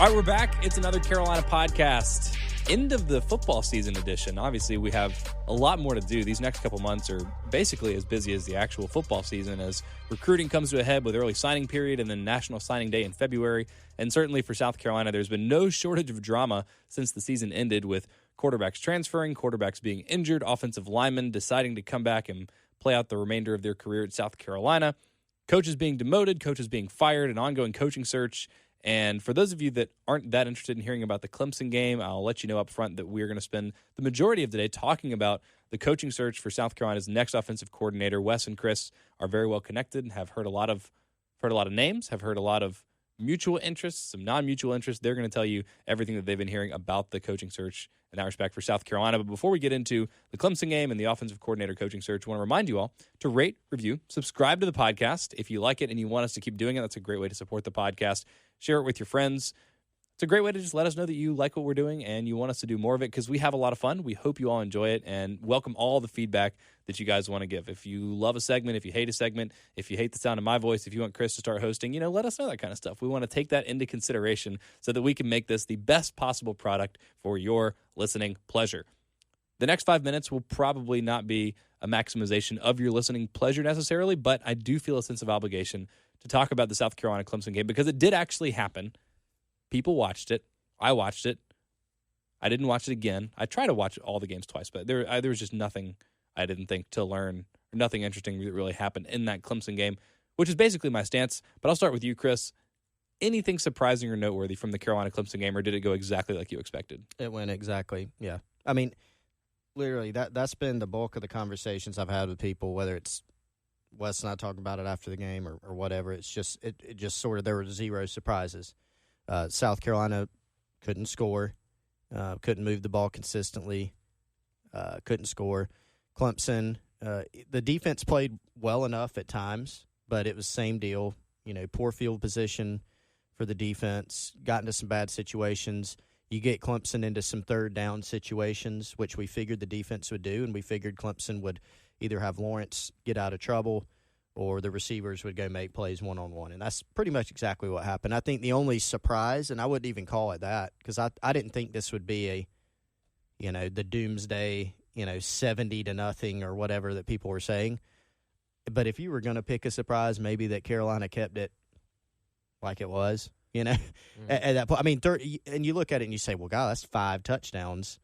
All right, we're back. It's another Carolina podcast. End of the football season edition. Obviously, we have a lot more to do. These next couple months are basically as busy as the actual football season as recruiting comes to a head with early signing period and then National Signing Day in February. And certainly for South Carolina, there's been no shortage of drama since the season ended with quarterbacks transferring, quarterbacks being injured, offensive linemen deciding to come back and play out the remainder of their career at South Carolina, coaches being demoted, coaches being fired, an ongoing coaching search. And for those of you that aren't that interested in hearing about the Clemson game, I'll let you know up front that we're going to spend the majority of the day talking about the coaching search for South Carolina's next offensive coordinator. Wes and Chris are very well connected and have heard a lot of names, have heard a lot of mutual interests, some non-mutual interests. They're going to tell you everything that they've been hearing about the coaching search in that respect for South Carolina. But before we get into the Clemson game and the offensive coordinator coaching search, I want to remind you all to rate, review, subscribe to the podcast. If you like it and you want us to keep doing it, that's a great way to support the podcast. Share it with your friends. It's a great way to just let us know that you like what we're doing and you want us to do more of it because we have a lot of fun. We hope you all enjoy it and welcome all the feedback that you guys want to give. If you love a segment, if you hate a segment, if you hate the sound of my voice, if you want Chris to start hosting, let us know that kind of stuff. We want to take that into consideration so that we can make this the best possible product for your listening pleasure. The next 5 minutes will probably not be a maximization of your listening pleasure necessarily, but I do feel a sense of obligation to talk about the South Carolina-Clemson game because it did actually happen. People watched it. I watched it. I didn't watch it again. I try to watch all the games twice, but there was just nothing I didn't think to learn, or nothing interesting that really happened in that Clemson game, which is basically my stance. But I'll start with you, Chris. Anything surprising or noteworthy from the Carolina-Clemson game, or did it go exactly like you expected? It went exactly, yeah. I mean, literally, that's been the bulk of the conversations I've had with people, whether it's Wes and I talking about it after the game or whatever. It's just, it just sort of, there were zero surprises. South Carolina couldn't score, couldn't move the ball consistently, couldn't score. Clemson, the defense played well enough at times, but it was same deal. Poor field position for the defense, got into some bad situations. You get Clemson into some third down situations, which we figured the defense would do, and we figured Clemson would either have Lawrence get out of trouble or the receivers would go make plays one-on-one. And that's pretty much exactly what happened. I think the only surprise, and I wouldn't even call it that, because I didn't think this would be the doomsday, 70-0 or whatever that people were saying. But if you were going to pick a surprise, maybe that Carolina kept it like it was, at that point. I mean, and you look at it and you say, well, God, that's 5 touchdowns.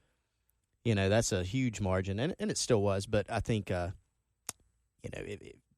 That's a huge margin, and it still was. But I think,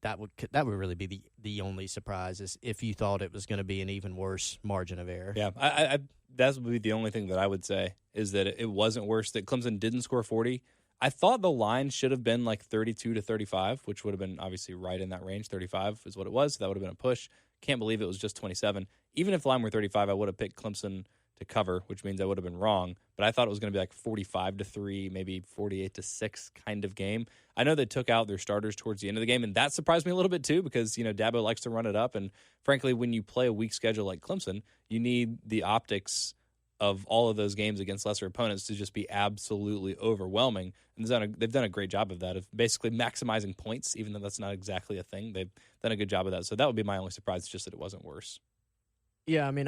that would really be the only surprise is if you thought it was going to be an even worse margin of error. Yeah, I that would be the only thing that I would say is that it wasn't worse that Clemson didn't score 40. I thought the line should have been like 32-35, which would have been obviously right in that range. 35 is what it was. So that would have been a push. Can't believe it was just 27. Even if the line were 35, I would have picked Clemson to cover, which means I would have been wrong. But I thought it was going to be like 45-3, maybe 48-6 kind of game. I know they took out their starters towards the end of the game, and that surprised me a little bit too because, Dabo likes to run it up. And frankly, when you play a weak schedule like Clemson, you need the optics of all of those games against lesser opponents to just be absolutely overwhelming. And they've done a great job of that, of basically maximizing points, even though that's not exactly a thing. They've done a good job of that. So that would be my only surprise, just that it wasn't worse. Yeah, I mean,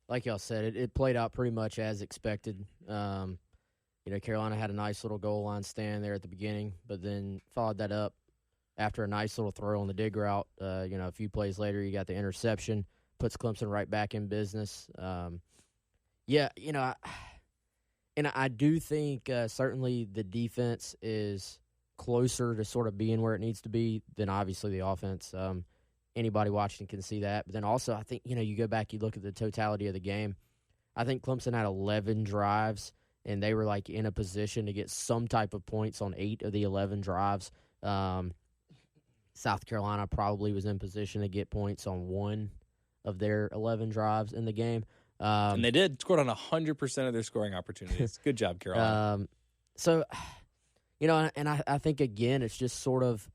like y'all said, it played out pretty much as expected. Carolina had a nice little goal line stand there at the beginning, but then followed that up after a nice little throw on the dig route. A few plays later, you got the interception, puts Clemson right back in business. I do think certainly the defense is closer to sort of being where it needs to be than obviously the offense. Anybody watching can see that. But then also I think, you go back, you look at the totality of the game. I think Clemson had 11 drives, and they were like in a position to get some type of points on 8 of the 11 drives. South Carolina probably was in position to get points on 1 of their 11 drives in the game. And they did. Scored on 100% of their scoring opportunities. Good job, Carolina. And I think, again, it's just sort of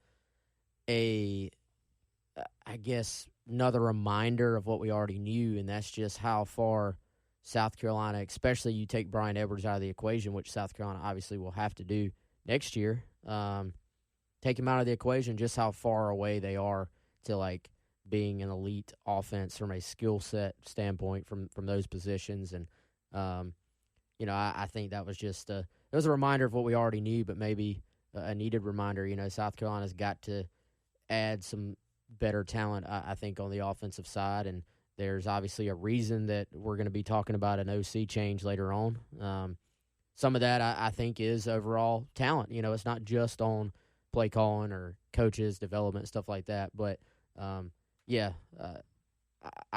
another reminder of what we already knew, and that's just how far South Carolina, especially you take Brian Edwards out of the equation, which South Carolina obviously will have to do next year. Take him out of the equation, just how far away they are to, being an elite offense from a skill set standpoint from those positions. And, I think that was just it was a reminder of what we already knew, but maybe a needed reminder. South Carolina's got to add some better talent, I think, on the offensive side. And there's obviously a reason that we're going to be talking about an OC change later on. Some of that, I think, is overall talent. It's not just on play calling or coaches, development, stuff like that. But, I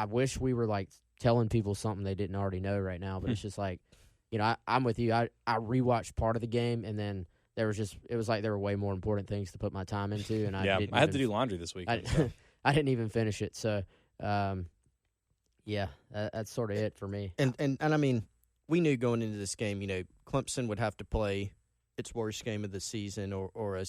wish we were, telling people something they didn't already know right now. But it's just I'm with you. I rewatched part of the game, and then it was like there were way more important things to put my time into. And I had to do laundry this week. I didn't even finish it. So, that's sort of it for me. And I mean, we knew going into this game, Clemson would have to play its worst game of the season or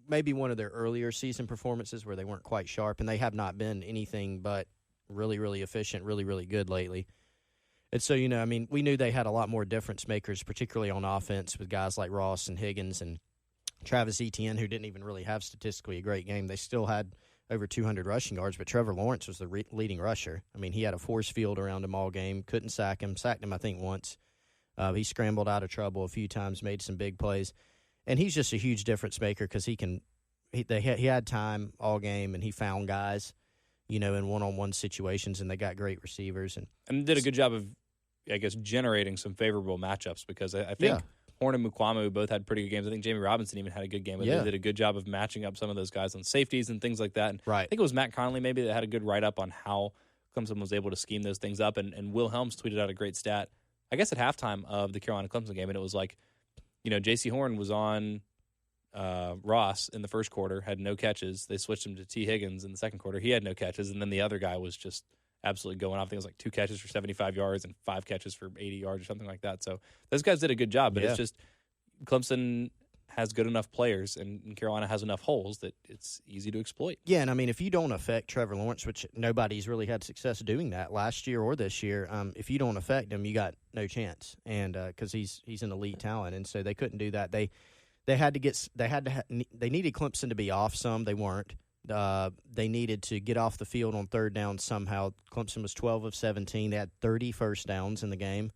maybe one of their earlier season performances where they weren't quite sharp, and they have not been anything but really, really efficient, really, really good lately. And so, we knew they had a lot more difference makers, particularly on offense with guys like Ross and Higgins and Travis Etienne, who didn't even really have statistically a great game. They still had over 200 rushing yards, but Trevor Lawrence was the leading rusher. I mean, he had a force field around him all game, couldn't sacked him, I think, once. He scrambled out of trouble a few times, made some big plays. And he's just a huge difference maker because he had time all game, and he found guys, in one-on-one situations, and they got great receivers. And did a good job of, I guess, generating some favorable matchups because I think Horn and Mukwamu both had pretty good games. I think Jamie Robinson even had a good game. They did a good job of matching up some of those guys on safeties and things like that. And right. I think it was Matt Conley maybe that had a good write-up on how Clemson was able to scheme those things up. And Will Helms tweeted out a great stat, I guess at halftime of the Carolina-Clemson game, and it was like, J.C. Horn was on Ross in the first quarter, had no catches. They switched him to T. Higgins in the second quarter. He had no catches, and then the other guy was just absolutely going off. I think it was like 2 catches for 75 yards and 5 catches for 80 yards or something like that. So those guys did a good job, but it's just Clemson has good enough players and Carolina has enough holes that it's easy to exploit. Yeah, and I mean, if you don't affect Trevor Lawrence, which nobody's really had success doing that last year or this year, if you don't affect him, you got no chance. And because he's an elite talent, and so they couldn't do that. They needed Clemson to be off some. They weren't. They needed to get off the field on third down somehow. Clemson was 12 of 17. They had 30 first downs in the game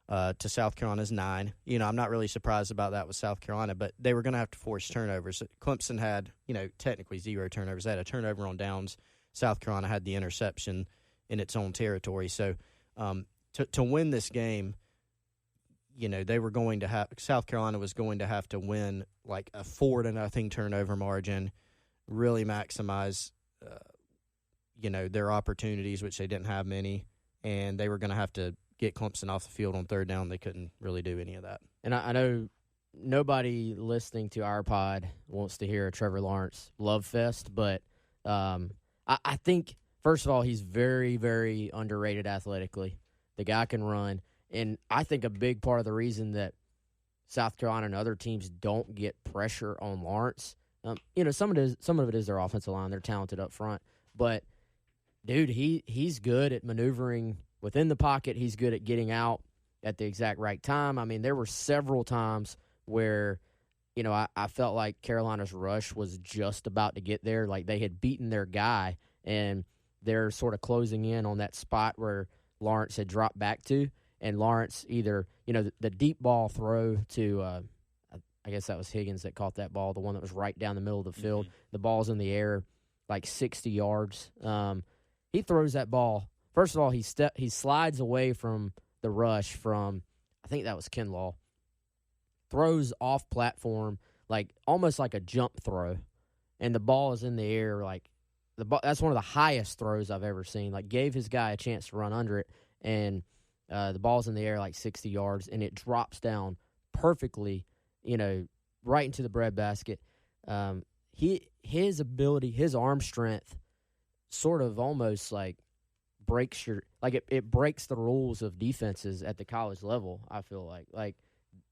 to South Carolina's 9. I'm not really surprised about that with South Carolina, but they were going to have to force turnovers. Clemson had, technically 0 turnovers. They had a turnover on downs. South Carolina had the interception in its own territory. So to win this game, they were going to have – South Carolina was going to have to win like a 4-0 turnover margin, really maximize, their opportunities, which they didn't have many, and they were going to have to get Clemson off the field on third down. They couldn't really do any of that. And I know nobody listening to our pod wants to hear a Trevor Lawrence love fest, but I think, first of all, he's very, very underrated athletically. The guy can run, and I think a big part of the reason that South Carolina and other teams don't get pressure on Lawrence, some of it is their offensive line. They're talented up front, but dude, he's good at maneuvering within the pocket. He's good at getting out at the exact right time. I mean, there were several times where, I felt like Carolina's rush was just about to get there. Like they had beaten their guy, and they're sort of closing in on that spot where Lawrence had dropped back to. And Lawrence either, the deep ball throw to, I guess that was Higgins that caught that ball, the one that was right down the middle of the field. Mm-hmm. The ball's in the air like 60 yards. He throws that ball. First of all, he slides away from the rush from, I think that was Kinlaw. Throws off platform, like almost like a jump throw, and the ball is in the air. Like that's one of the highest throws I've ever seen. Like gave his guy a chance to run under it, and the ball's in the air like 60 yards, and it drops down perfectly, right into the breadbasket. His ability, his arm strength, sort of almost like breaks it breaks the rules of defenses at the college level. I feel like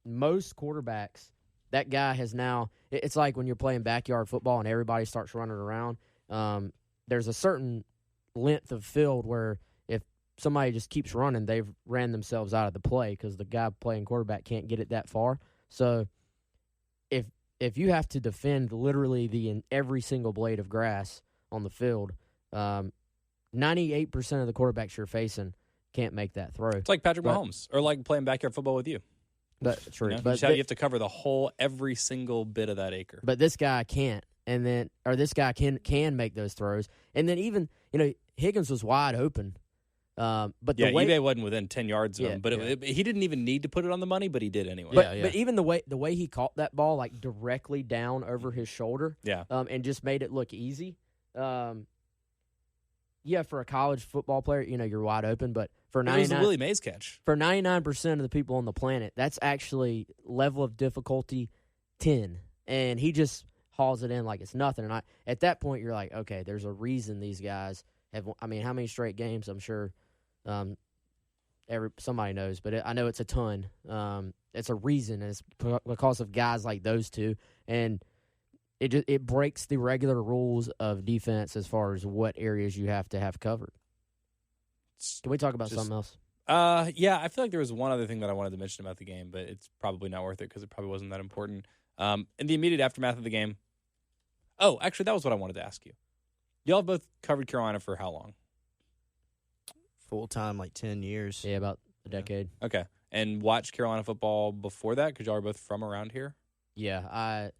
most quarterbacks, that guy has now. It's like when you're playing backyard football and everybody starts running around. There's a certain length of field where if somebody just keeps running, they've ran themselves out of the play because the guy playing quarterback can't get it that far. So if you have to defend literally every single blade of grass on the field, 98% of the quarterbacks you're facing can't make that throw. It's like Patrick Mahomes, or like playing backyard football with you. But true. You know, But you have to cover every single bit of that acre. But this guy can't, this guy can make those throws, and then even Higgins was wide open. But eBay wasn't within 10 yards of him, but he didn't even need to put it on the money, but he did anyway. But even the way he caught that ball like directly down over his shoulder, and just made it look easy. For a college football player, you're wide open, but for 99, it was the Willie Mays catch. For 99% of the people on the planet, that's actually level of difficulty 10, and he just hauls it in like it's nothing. And at that point, you're like, okay, there's a reason these guys have. I mean, how many straight games? I'm sure somebody knows, but I know it's a ton. It's a reason. And it's because of guys like those two, and it breaks the regular rules of defense as far as what areas you have to have covered. Can we talk about something else? Yeah, I feel like there was one other thing that I wanted to mention about the game, but it's probably not worth it because it probably wasn't that important. In the immediate aftermath of the game. Oh, actually, that was what I wanted to ask you. Y'all have both covered Carolina for how long? Full time, like 10 years. Yeah, about a decade. Okay. And watched Carolina football before that because y'all are both from around here? Yeah, I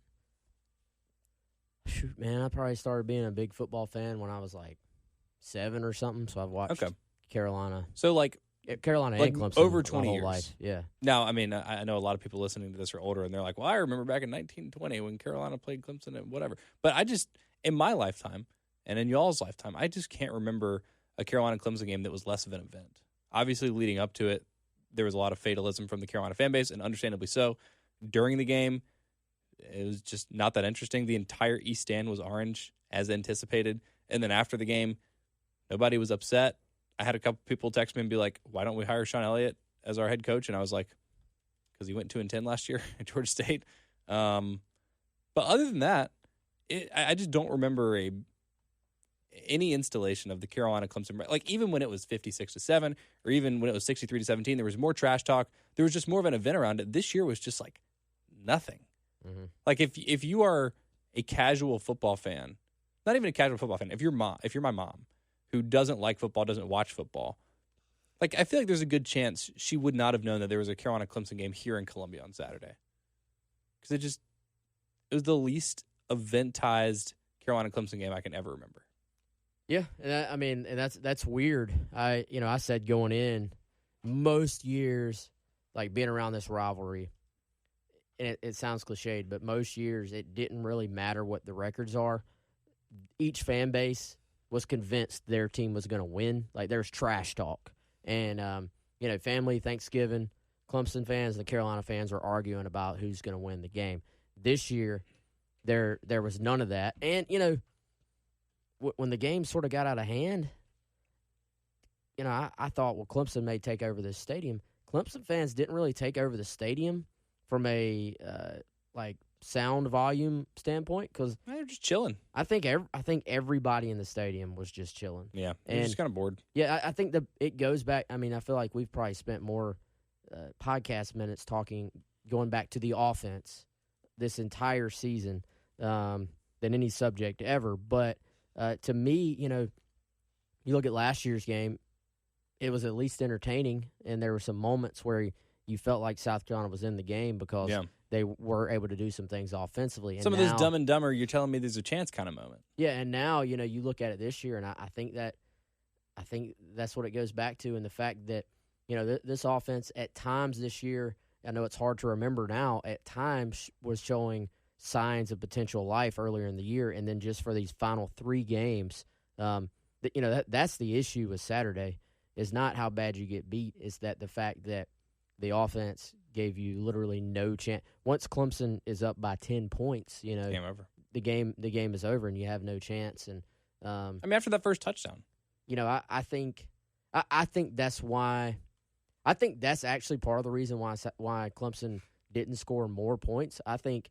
probably started being a big football fan when I was like 7 or something, so I've watched Carolina. So, Carolina and Clemson over 20 my whole years. Life. Yeah. Now, I mean, I know a lot of people listening to this are older, and they're like, well, I remember back in 1920 when Carolina played Clemson and whatever. But in my lifetime, and in y'all's lifetime, I just can't remember a Carolina-Clemson game that was less of an event. Obviously, leading up to it, there was a lot of fatalism from the Carolina fan base, and understandably so. During the game, it was just not that interesting. The entire East Stand was orange, as anticipated. And then after the game, nobody was upset. I had a couple people text me and be like, why don't we hire Sean Elliott as our head coach? And I was like, because he went 2-10 last year at Georgia State. But other than that, I just don't remember any installation of the Carolina-Clemson. Like, even when it was 56-7, or even when it was 63-17, there was more trash talk. There was just more of an event around it. This year was just like nothing. Mm-hmm. Like, if you are a casual football fan, not even a casual football fan, if you're my mom, who doesn't like football, doesn't watch football, like, I feel like there's a good chance she would not have known that there was a Carolina-Clemson game here in Columbia on Saturday. Because it was the least eventized Carolina-Clemson game I can ever remember. Yeah, and that's weird. I said going in, most years, like being around this rivalry, and it sounds cliched, but most years it didn't really matter what the records are. Each fan base was convinced their team was going to win. Like, there's trash talk. And, family, Thanksgiving, Clemson fans and the Carolina fans are arguing about who's going to win the game. This year, there was none of that. And, when the game sort of got out of hand, I thought, well, Clemson may take over this stadium. Clemson fans didn't really take over the stadium from a, sound volume standpoint, because they're just chilling. I think everybody in the stadium was just chilling. Yeah, they're just kind of bored. Yeah, I think it goes back. I mean, I feel like we've probably spent more podcast minutes going back to the offense this entire season than any subject ever. But to me, you look at last year's game, it was at least entertaining, and there were some moments where you felt like South Carolina was in the game because they were able to do some things offensively. And some of this Dumb and Dumber, you're telling me there's a chance kind of moment. Yeah, and now, you look at it this year, and I think that's what it goes back to, and the fact that, this offense at times this year, I know it's hard to remember now, at times was showing signs of potential life earlier in the year, and then just for these final 3 games, that's the issue with Saturday, is not how bad you get beat, is that the fact that the offense gave you literally no chance. Once Clemson is up by 10 points, game over. The game is over, and you have no chance. And after that first touchdown, I think that's why. I think that's actually part of the reason why Clemson didn't score more points. I think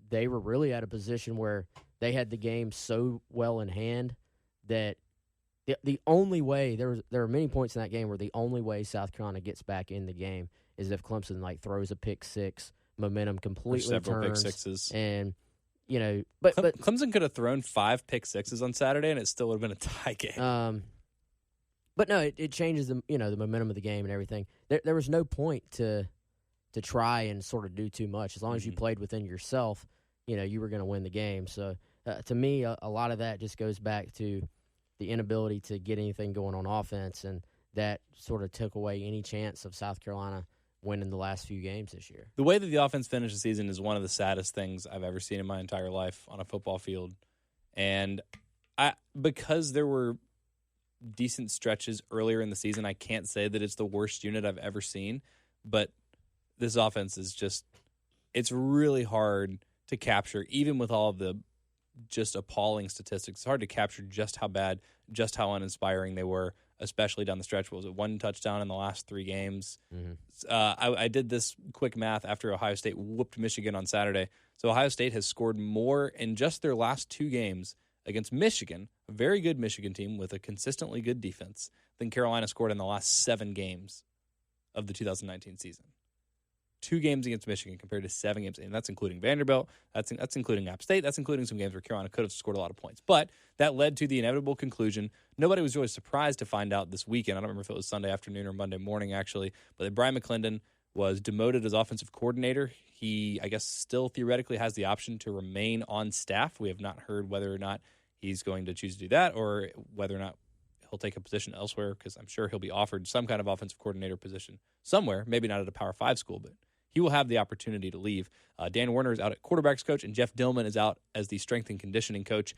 they were really at a position where they had the game so well in hand that the only way there are many points in that game where the only way South Carolina gets back in the game is if Clemson throws a pick six, momentum completely several turns, pick sixes, and but Clemson could have thrown 5 pick sixes on Saturday, and it still would have been a tie game. But no, it changes the momentum of the game and everything. There was no point to try and sort of do too much. As long as you played within yourself, you were going to win the game. So to me, a lot of that just goes back to the inability to get anything going on offense, and that sort of took away any chance of South Carolina winning the last few games this year. The way that the offense finished the season is one of the saddest things I've ever seen in my entire life on a football field. And because there were decent stretches earlier in the season, I can't say that it's the worst unit I've ever seen, but this offense is it's really hard to capture, even with all of the just appalling statistics. It's hard to capture just how bad, just how uninspiring they were, especially down the stretch. What was it, 1 touchdown in the last 3 games? Mm-hmm. I did this quick math after Ohio State whooped Michigan on Saturday. So Ohio State has scored more in just their last 2 games against Michigan, a very good Michigan team with a consistently good defense, than Carolina scored in the last 7 games of the 2019 season. 2 games against Michigan compared to 7 games, and that's including Vanderbilt, that's including App State, that's including some games where Carolina could have scored a lot of points. But that led to the inevitable conclusion. Nobody was really surprised to find out this weekend. I don't remember if it was Sunday afternoon or Monday morning, actually, but that Brian Mcclendon was demoted as offensive coordinator. He, I guess, still theoretically has the option to remain on staff. We have not heard whether or not he's going to choose to do that, or whether or not he'll take a position elsewhere, because I'm sure he'll be offered some kind of offensive coordinator position somewhere, maybe not at a Power 5 school, but he will have the opportunity to leave. Dan Werner is out at quarterbacks coach, and Jeff Dillman is out as the strength and conditioning coach.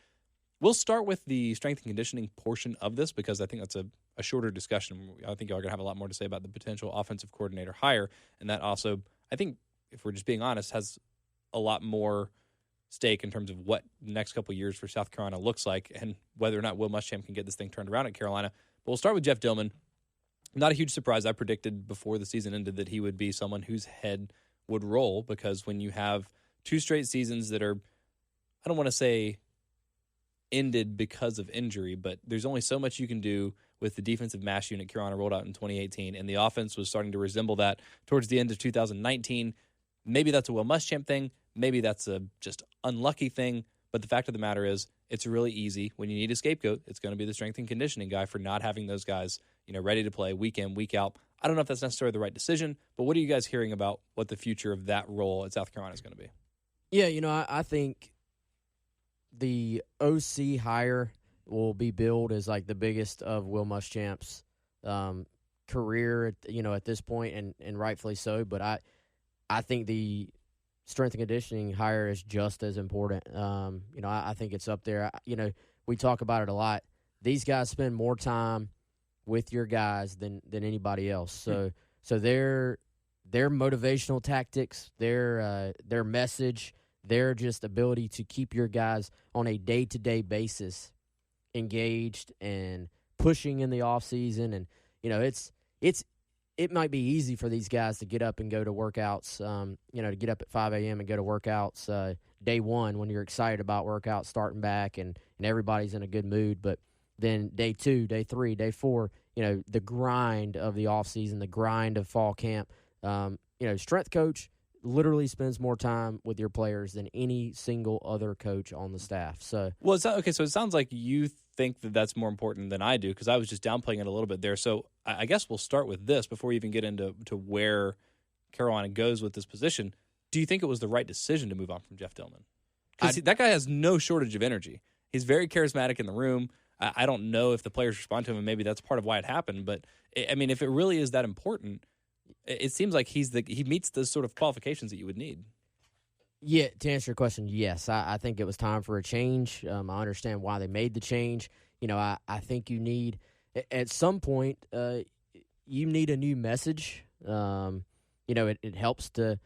We'll start with the strength and conditioning portion of this, because I think that's a shorter discussion. I think y'all are going to have a lot more to say about the potential offensive coordinator hire, and that also, I think, if we're just being honest, has a lot more stake in terms of what the next couple of years for South Carolina looks like, and whether or not Will Muschamp can get this thing turned around at Carolina. But we'll start with Jeff Dillman. Not a huge surprise. I predicted before the season ended that he would be someone whose head would roll, because when you have 2 straight seasons that are, I don't want to say ended because of injury, but there's only so much you can do with the defensive mash unit Carolina rolled out in 2018, and the offense was starting to resemble that towards the end of 2019. Maybe that's a Will Muschamp thing. Maybe that's a just unlucky thing. But the fact of the matter is, it's really easy. When you need a scapegoat, it's going to be the strength and conditioning guy for not having those guys, ready to play week in, week out. I don't know if that's necessarily the right decision, but what are you guys hearing about what the future of that role at South Carolina is going to be? Yeah, I think the OC hire will be billed as like the biggest of Will Muschamp's career, at this point, and rightfully so. But I think the strength and conditioning hire is just as important. I think it's up there. We talk about it a lot. These guys spend more time with your guys than anybody else. So their motivational tactics, their message, their just ability to keep your guys on a day-to-day basis engaged and pushing in the off season, and it might be easy for these guys to get up and go to workouts, to get up at 5 a.m. and go to workouts day one when you're excited about workouts starting back and everybody's in a good mood. But then day 2, day 3, day 4, the grind of the off season, the grind of fall camp, strength coach literally spends more time with your players than any single other coach on the staff. So, well, so it sounds like you think that that's more important than I do, because I was just downplaying it a little bit there. So I guess we'll start with this before we even get into where Carolina goes with this position. Do you think it was the right decision to move on from Jeff Dillman? Because that guy has no shortage of energy. He's very charismatic in the room. I don't know if the players respond to him, and maybe that's part of why it happened. But, if it really is that important, it seems like he meets the sort of qualifications that you would need. Yeah, to answer your question, yes. I think it was time for a change. I understand why they made the change. I think you need, at some point, you need a new message. It helps to,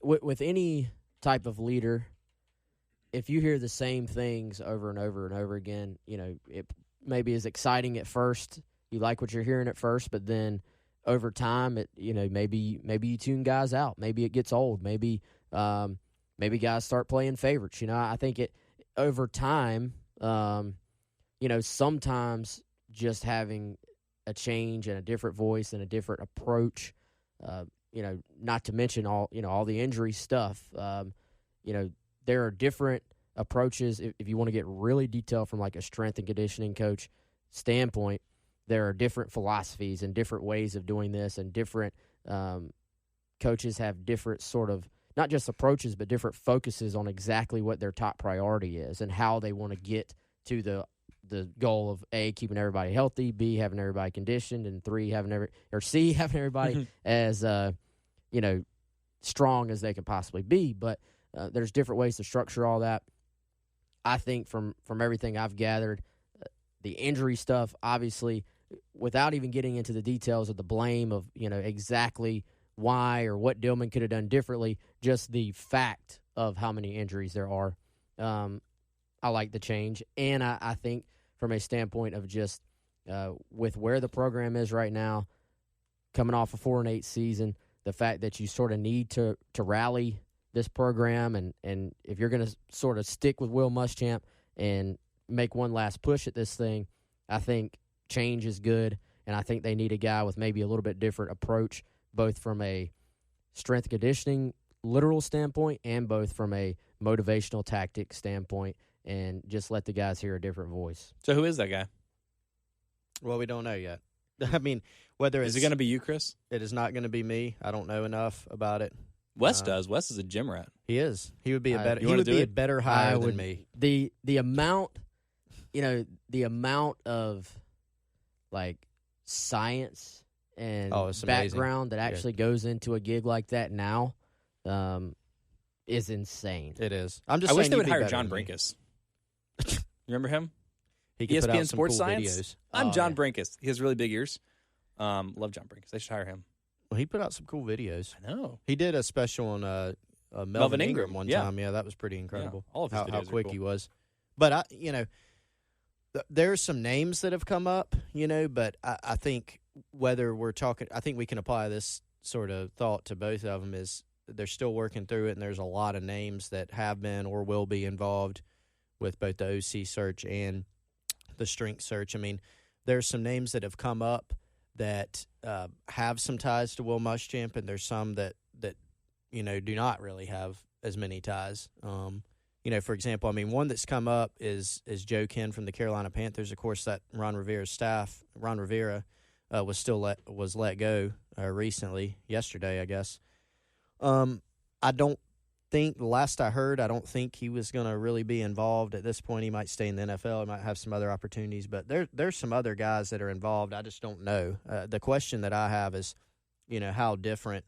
with any type of leader, if you hear the same things over and over and over again, it maybe is exciting at first. You like what you're hearing at first, but then over time, maybe you tune guys out. Maybe it gets old. Maybe guys start playing favorites. I think it over time. Sometimes just having a change and a different voice and a different approach. Not to mention all the injury stuff. there are different approaches. If you want to get really detailed from like a strength and conditioning coach standpoint, there are different philosophies and different ways of doing this, and different coaches have different sort of, not just approaches, but different focuses on exactly what their top priority is and how they want to get to the goal of A, keeping everybody healthy, B, having everybody conditioned, and C, having everybody as strong as they can possibly be. But there's different ways to structure all that. I think from everything I've gathered, the injury stuff, obviously, without even getting into the details of the blame of exactly why or what Dillman could have done differently, just the fact of how many injuries there are, I like the change. And I think from a standpoint of just with where the program is right now, coming off a 4-8 season, the fact that you sort of need to rally this program, and if you're going to sort of stick with Will Muschamp and make one last push at this thing, I think change is good, and I think they need a guy with maybe a little bit different approach, both from a strength conditioning literal standpoint and both from a motivational tactic standpoint, and just let the guys hear a different voice. So who is that guy? Well, we don't know yet. I mean, whether is it going to be you, Chris? It is not going to be me. I don't know enough about it. Wes does. Wes is a gym rat. He is. He would be a better. He would be a better hire than me. The amount, the amount of like science and background that actually goes into a gig like that now, is insane. It is. I wish they would hire John Brinkus. You remember him? He could ESPN put out some Sports cool Science. videos. I'm John Brinkus. He has really big ears. Love John Brinkus. They should hire him. Well, he put out some cool videos. I know. He did a special on Melvin Ingram one time. Yeah, that was pretty incredible. Yeah, all of his videos how are quick cool. he was. But there's some names that have come up. But I think whether we're talking, I think we can apply this sort of thought to both of them. Is they're still working through it, and there's a lot of names that have been or will be involved with both the OC search and the strength search. I mean, there's some names that have come up that have some ties to Will Muschamp, and there's some that do not really have as many ties. For example, I mean, one that's come up is Joe Ken from the Carolina Panthers. Of course, that Ron Rivera was let go recently, yesterday, I guess. I don't think, the last I heard, I don't think he was going to really be involved at this point. He might stay in the NFL. He might have some other opportunities, but there's some other guys that are involved. I just don't know. The question that I have is, how different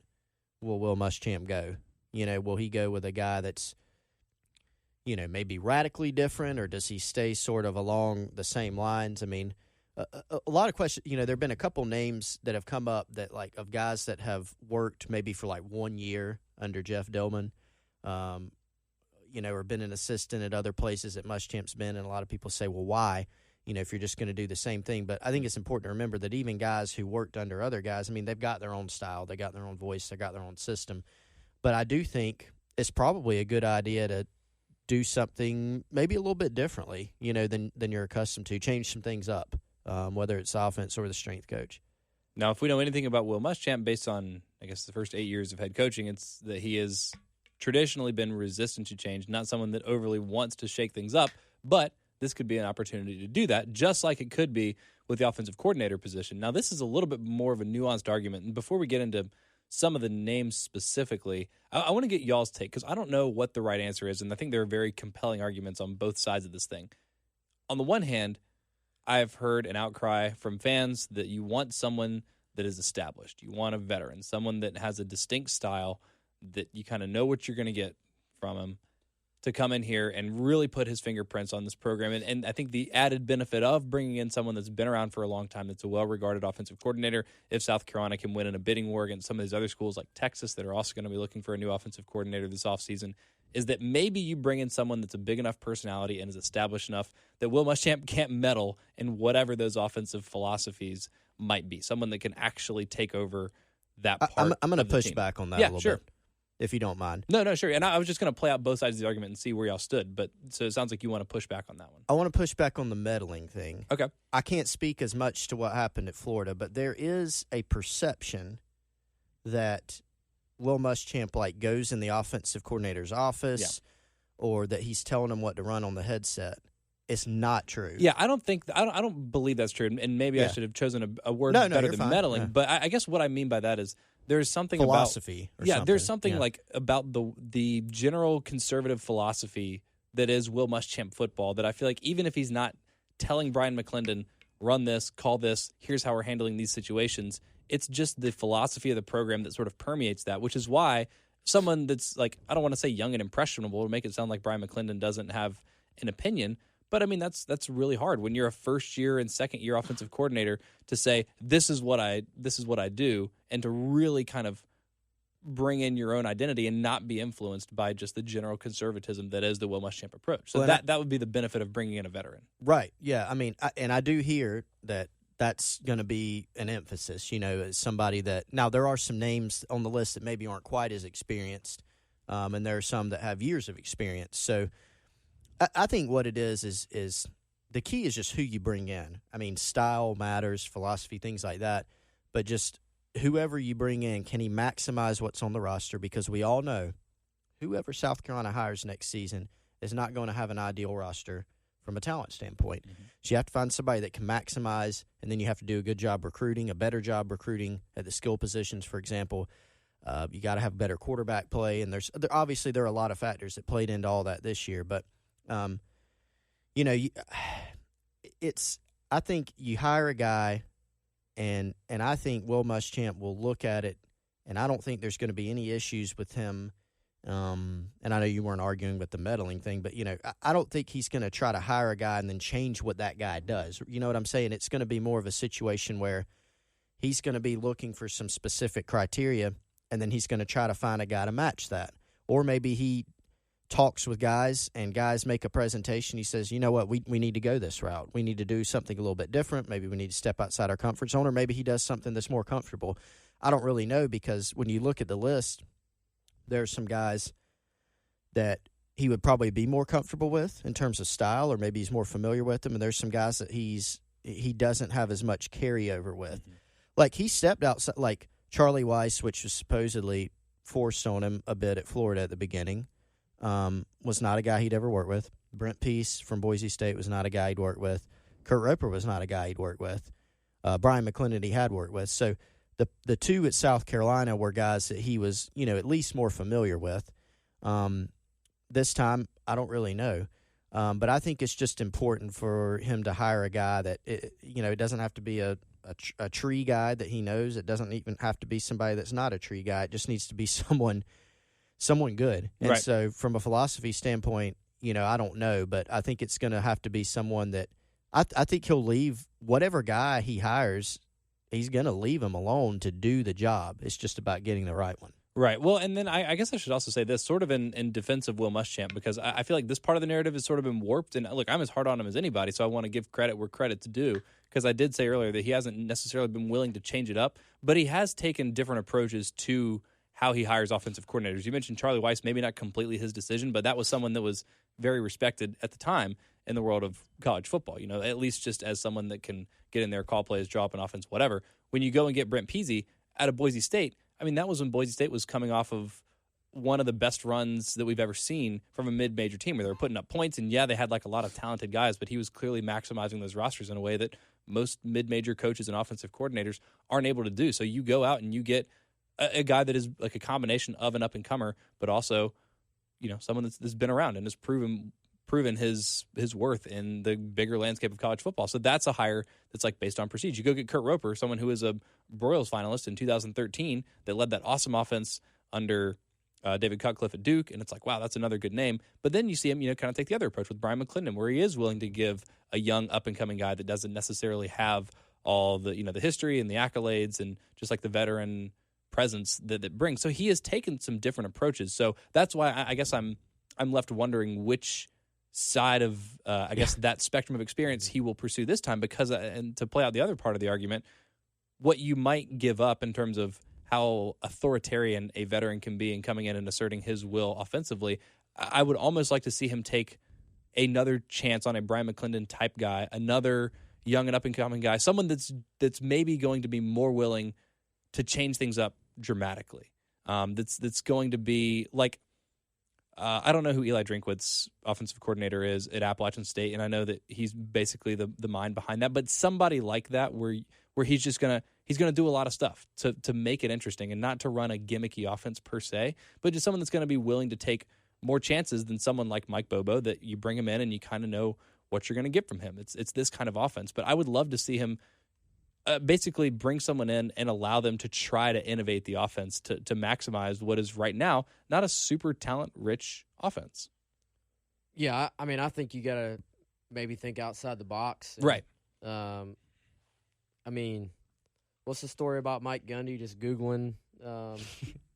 will Will Muschamp go? Will he go with a guy that's, maybe radically different, or does he stay sort of along the same lines? I mean, a lot of questions. There have been a couple names that have come up that of guys that have worked maybe for 1 year under Jeff Dillman, or been an assistant at other places that Muschamp's been, and a lot of people say, well, why? If you're just going to do the same thing. But I think it's important to remember that even guys who worked under other guys, I mean, they've got their own style, they got their own voice, they got their own system. But I do think it's probably a good idea to do something maybe a little bit differently, than you're accustomed to, change some things up, whether it's offense or the strength coach. Now, if we know anything about Will Muschamp based on, I guess, the first 8 years of head coaching, it's that he has traditionally been resistant to change, not someone that overly wants to shake things up, but this could be an opportunity to do that, just like it could be with the offensive coordinator position. Now, this is a little bit more of a nuanced argument, and before we get into some of the names specifically, I want to get y'all's take, because I don't know what the right answer is, and I think there are very compelling arguments on both sides of this thing. On the one hand, I've heard an outcry from fans that you want someone that is established. You want a veteran, someone that has a distinct style, that you kind of know what you're going to get from him, to come in here and really put his fingerprints on this program. And I think the added benefit of bringing in someone that's been around for a long time, that's a well-regarded offensive coordinator, if South Carolina can win in a bidding war against some of these other schools like Texas that are also going to be looking for a new offensive coordinator this offseason, is that maybe you bring in someone that's a big enough personality and is established enough that Will Muschamp can't meddle in whatever those offensive philosophies might be. Someone that can actually take over that part. I'm going to push back on that a little bit, if you don't mind. No, sure. And I was just going to play out both sides of the argument and see where y'all stood. But so it sounds like you want to push back on that one. I want to push back on the meddling thing. Okay. I can't speak as much to what happened at Florida, but there is a perception that Will Muschamp goes in the offensive coordinator's office, or that he's telling them what to run on the headset. It's not true. Yeah, I don't believe that's true, and maybe I should have chosen a word better than fine. meddling. Yeah. But I guess what I mean by that is there's something philosophy. there's something like about the general conservative philosophy that is Will Muschamp football that I feel like even if he's not telling Brian Mcclendon, run this, call this, here's how we're handling these situations, it's just the philosophy of the program that sort of permeates that, which is why someone that's like, I don't want to say young and impressionable to make it sound like Brian Mcclendon doesn't have an opinion, but I mean that's really hard when you're a first year and second year offensive coordinator to say this is what I do, and to really kind of bring in your own identity and not be influenced by just the general conservatism that is the Will Muschamp approach. So that would be the benefit of bringing in a veteran. Right. Yeah. I mean, I do hear that that's going to be an emphasis, as somebody that – now, there are some names on the list that maybe aren't quite as experienced, and there are some that have years of experience. So I think what it is the key is just who you bring in. I mean, style matters, philosophy, things like that, but just – whoever you bring in, can he maximize what's on the roster? Because we all know whoever South Carolina hires next season is not going to have an ideal roster from a talent standpoint. Mm-hmm. So you have to find somebody that can maximize, and then you have to do a good job recruiting, a better job recruiting at the skill positions, for example. You got to have better quarterback play, and obviously there are a lot of factors that played into all that this year. But, I think you hire a guy – And I think Will Muschamp will look at it, and I don't think there's going to be any issues with him. And I know you weren't arguing with the meddling thing, but, I don't think he's going to try to hire a guy and then change what that guy does. You know what I'm saying? It's going to be more of a situation where he's going to be looking for some specific criteria, and then he's going to try to find a guy to match that. Or maybe he talks with guys, and guys make a presentation. He says, you know what, we need to go this route. We need to do something a little bit different. Maybe we need to step outside our comfort zone, or maybe he does something that's more comfortable. I don't really know, because when you look at the list, there's some guys that he would probably be more comfortable with in terms of style, or maybe he's more familiar with them, and there's some guys that he doesn't have as much carryover with. Mm-hmm. Like, he stepped outside, like Charlie Weiss, which was supposedly forced on him a bit at Florida at the beginning. Was not a guy he'd ever worked with. Brent Peace from Boise State was not a guy he'd worked with. Kurt Roper was not a guy he'd worked with. Brian Mcclendon he had worked with. So the two at South Carolina were guys that he was, at least more familiar with. This time, I don't really know. But I think it's just important for him to hire a guy that, it doesn't have to be a tree guy that he knows. It doesn't even have to be somebody that's not a tree guy. It just needs to be someone good. And right. So from a philosophy standpoint, I don't know, but I think it's going to have to be someone that I think he'll leave whatever guy he hires. He's going to leave him alone to do the job. It's just about getting the right one. Right. Well, and then I guess I should also say this sort of in defense of Will Muschamp, because I feel like this part of the narrative has sort of been warped. And look, I'm as hard on him as anybody, so I want to give credit where credit's due, because I did say earlier that he hasn't necessarily been willing to change it up, but he has taken different approaches to how he hires offensive coordinators. You mentioned Charlie Weiss, maybe not completely his decision, but that was someone that was very respected at the time in the world of college football, at least just as someone that can get in there, call plays, draw up an offense, whatever. When you go and get Brent Peasy out of Boise State, I mean, that was when Boise State was coming off of one of the best runs that we've ever seen from a mid-major team, where they were putting up points, and they had like a lot of talented guys, but he was clearly maximizing those rosters in a way that most mid-major coaches and offensive coordinators aren't able to do. So you go out and you get a guy that is like a combination of an up-and-comer, but also, someone that's been around and has proven his worth in the bigger landscape of college football. So that's a hire that's like based on prestige. You go get Kurt Roper, someone who is a Broyles finalist in 2013 that led that awesome offense under David Cutcliffe at Duke, and it's like, wow, that's another good name. But then you see him, kind of take the other approach with Brian Mcclendon, where he is willing to give a young up-and-coming guy that doesn't necessarily have all the, the history and the accolades and just like the veteran presence that brings. So he has taken some different approaches. So that's why I guess I'm left wondering which side of that spectrum of experience he will pursue this time, because and to play out the other part of the argument, what you might give up in terms of how authoritarian a veteran can be in coming in and asserting his will offensively, I would almost like to see him take another chance on a Brian Mcclendon type guy, another young and up and coming guy, someone that's maybe going to be more willing to change things up dramatically. That's going to be like, I don't know who Eli Drinkwitz's offensive coordinator is at Appalachian State, and I know that he's basically the mind behind that. But somebody like that, where he's just gonna do a lot of stuff to make it interesting, and not to run a gimmicky offense per se, but just someone that's going to be willing to take more chances than someone like Mike Bobo, that you bring him in and you kind of know what you're going to get from him. It's this kind of offense. But I would love to see him basically bring someone in and allow them to try to innovate the offense to maximize what is right now not a super talent-rich offense. Yeah, I mean, I think you got to maybe think outside the box. Right. I mean, what's the story about Mike Gundy just Googling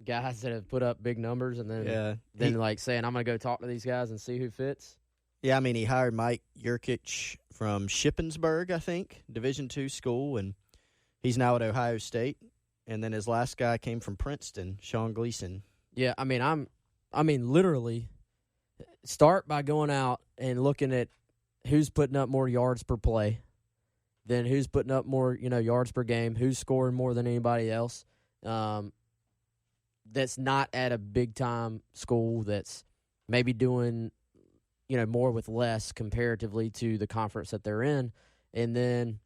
guys that have put up big numbers and then like saying, I'm going to go talk to these guys and see who fits? Yeah, I mean, he hired Mike Yurkich from Shippensburg, I think, Division II school, and he's now at Ohio State. And then his last guy came from Princeton, Sean Gleason. Yeah, I mean, literally, start by going out and looking at who's putting up more yards per play, then who's putting up more, yards per game, who's scoring more than anybody else. That's not at a big-time school that's maybe doing more with less comparatively to the conference that they're in. And then,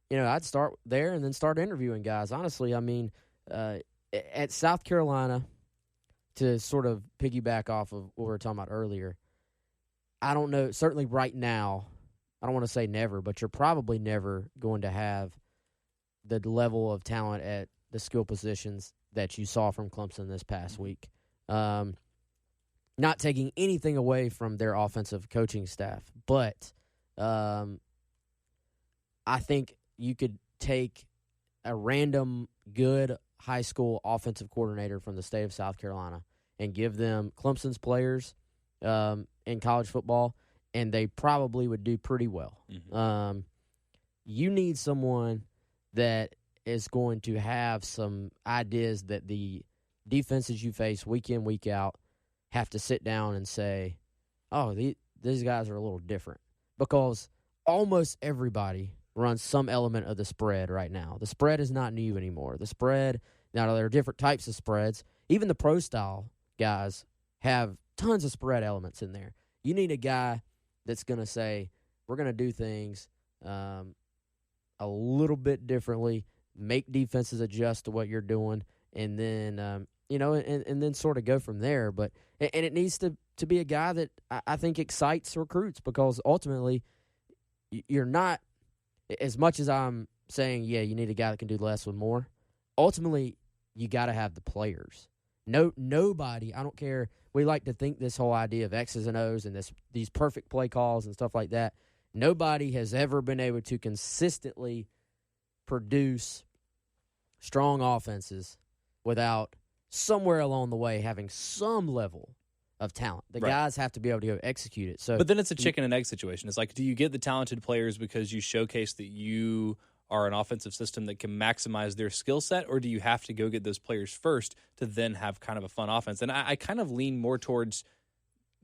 I'd start there and then start interviewing guys. Honestly, I mean, at South Carolina, to sort of piggyback off of what we were talking about earlier, I don't know, certainly right now, I don't want to say never, but you're probably never going to have the level of talent at the skill positions that you saw from Clemson this past week. Not taking anything away from their offensive coaching staff, but I think you could take a random good high school offensive coordinator from the state of South Carolina and give them Clemson's players in college football, and they probably would do pretty well. Mm-hmm. You need someone that is going to have some ideas that the defenses you face week in, week out have to sit down and say, oh, these guys are a little different. Because almost everybody runs some element of the spread right now. The spread is not new anymore. The spread, now there are different types of spreads. Even the pro-style guys have tons of spread elements in there. You need a guy that's going to say, we're going to do things a little bit differently, make defenses adjust to what you're doing, and then and then sort of go from there. But and it needs to be a guy that I think excites recruits, because ultimately you're not, as much as I'm saying, yeah, you need a guy that can do less with more, ultimately you got to have the players. Nobody, I don't care, we like to think this whole idea of X's and O's and these perfect play calls and stuff like that. Nobody has ever been able to consistently produce strong offenses without somewhere along the way having some level of talent. The guys have to be able to go execute it. So, but then it's a chicken and egg situation. It's like, do you get the talented players because you showcase that you are an offensive system that can maximize their skill set, or do you have to go get those players first to then have kind of a fun offense? And I kind of lean more towards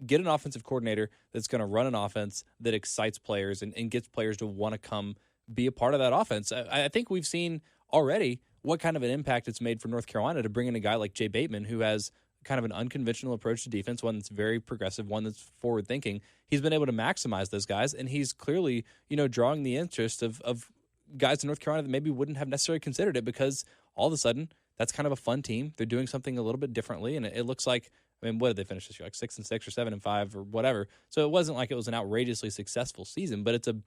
get an offensive coordinator that's going to run an offense that excites players and gets players to want to come be a part of that offense. I think we've seen already what kind of an impact it's made for North Carolina to bring in a guy like Jay Bateman, who has kind of an unconventional approach to defense, one that's very progressive, one that's forward-thinking. He's been able to maximize those guys, and he's clearly, drawing the interest of guys in North Carolina that maybe wouldn't have necessarily considered it, because all of a sudden that's kind of a fun team. They're doing something a little bit differently, and it looks like, what did they finish this year? Like 6-6 or 7-5 or whatever. So it wasn't like it was an outrageously successful season, but it's a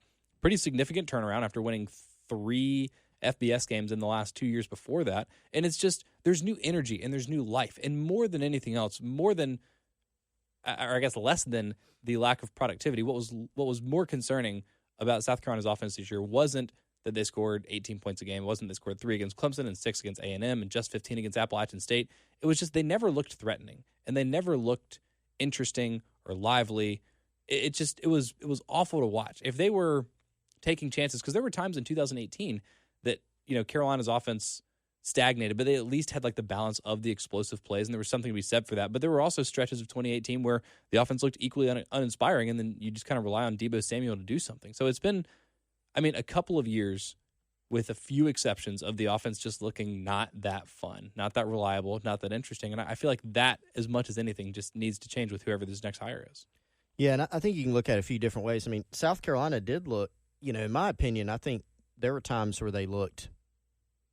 pretty significant turnaround after winning 3 FBS games in the last 2 years before that. And it's just, there's new energy and there's new life. And more than anything else, less than the lack of productivity, what was more concerning about South Carolina's offense this year wasn't that they scored 18 points a game. It wasn't they scored 3 against Clemson and 6 against A&M and just 15 against Appalachian State. It was just they never looked threatening, and they never looked interesting or lively. It was awful to watch. If they were taking chances, because there were times in 2018 that Carolina's offense stagnated, but they at least had like the balance of the explosive plays, and there was something to be said for that. But there were also stretches of 2018 where the offense looked equally uninspiring, and then you just kind of rely on Deebo Samuel to do something. So it's been, a couple of years with a few exceptions, of the offense just looking not that fun, not that reliable, not that interesting. And I feel like that, as much as anything, just needs to change with whoever this next hire is. Yeah, and I think you can look at it a few different ways. I mean, South Carolina did look, in my opinion, I think there were times where they looked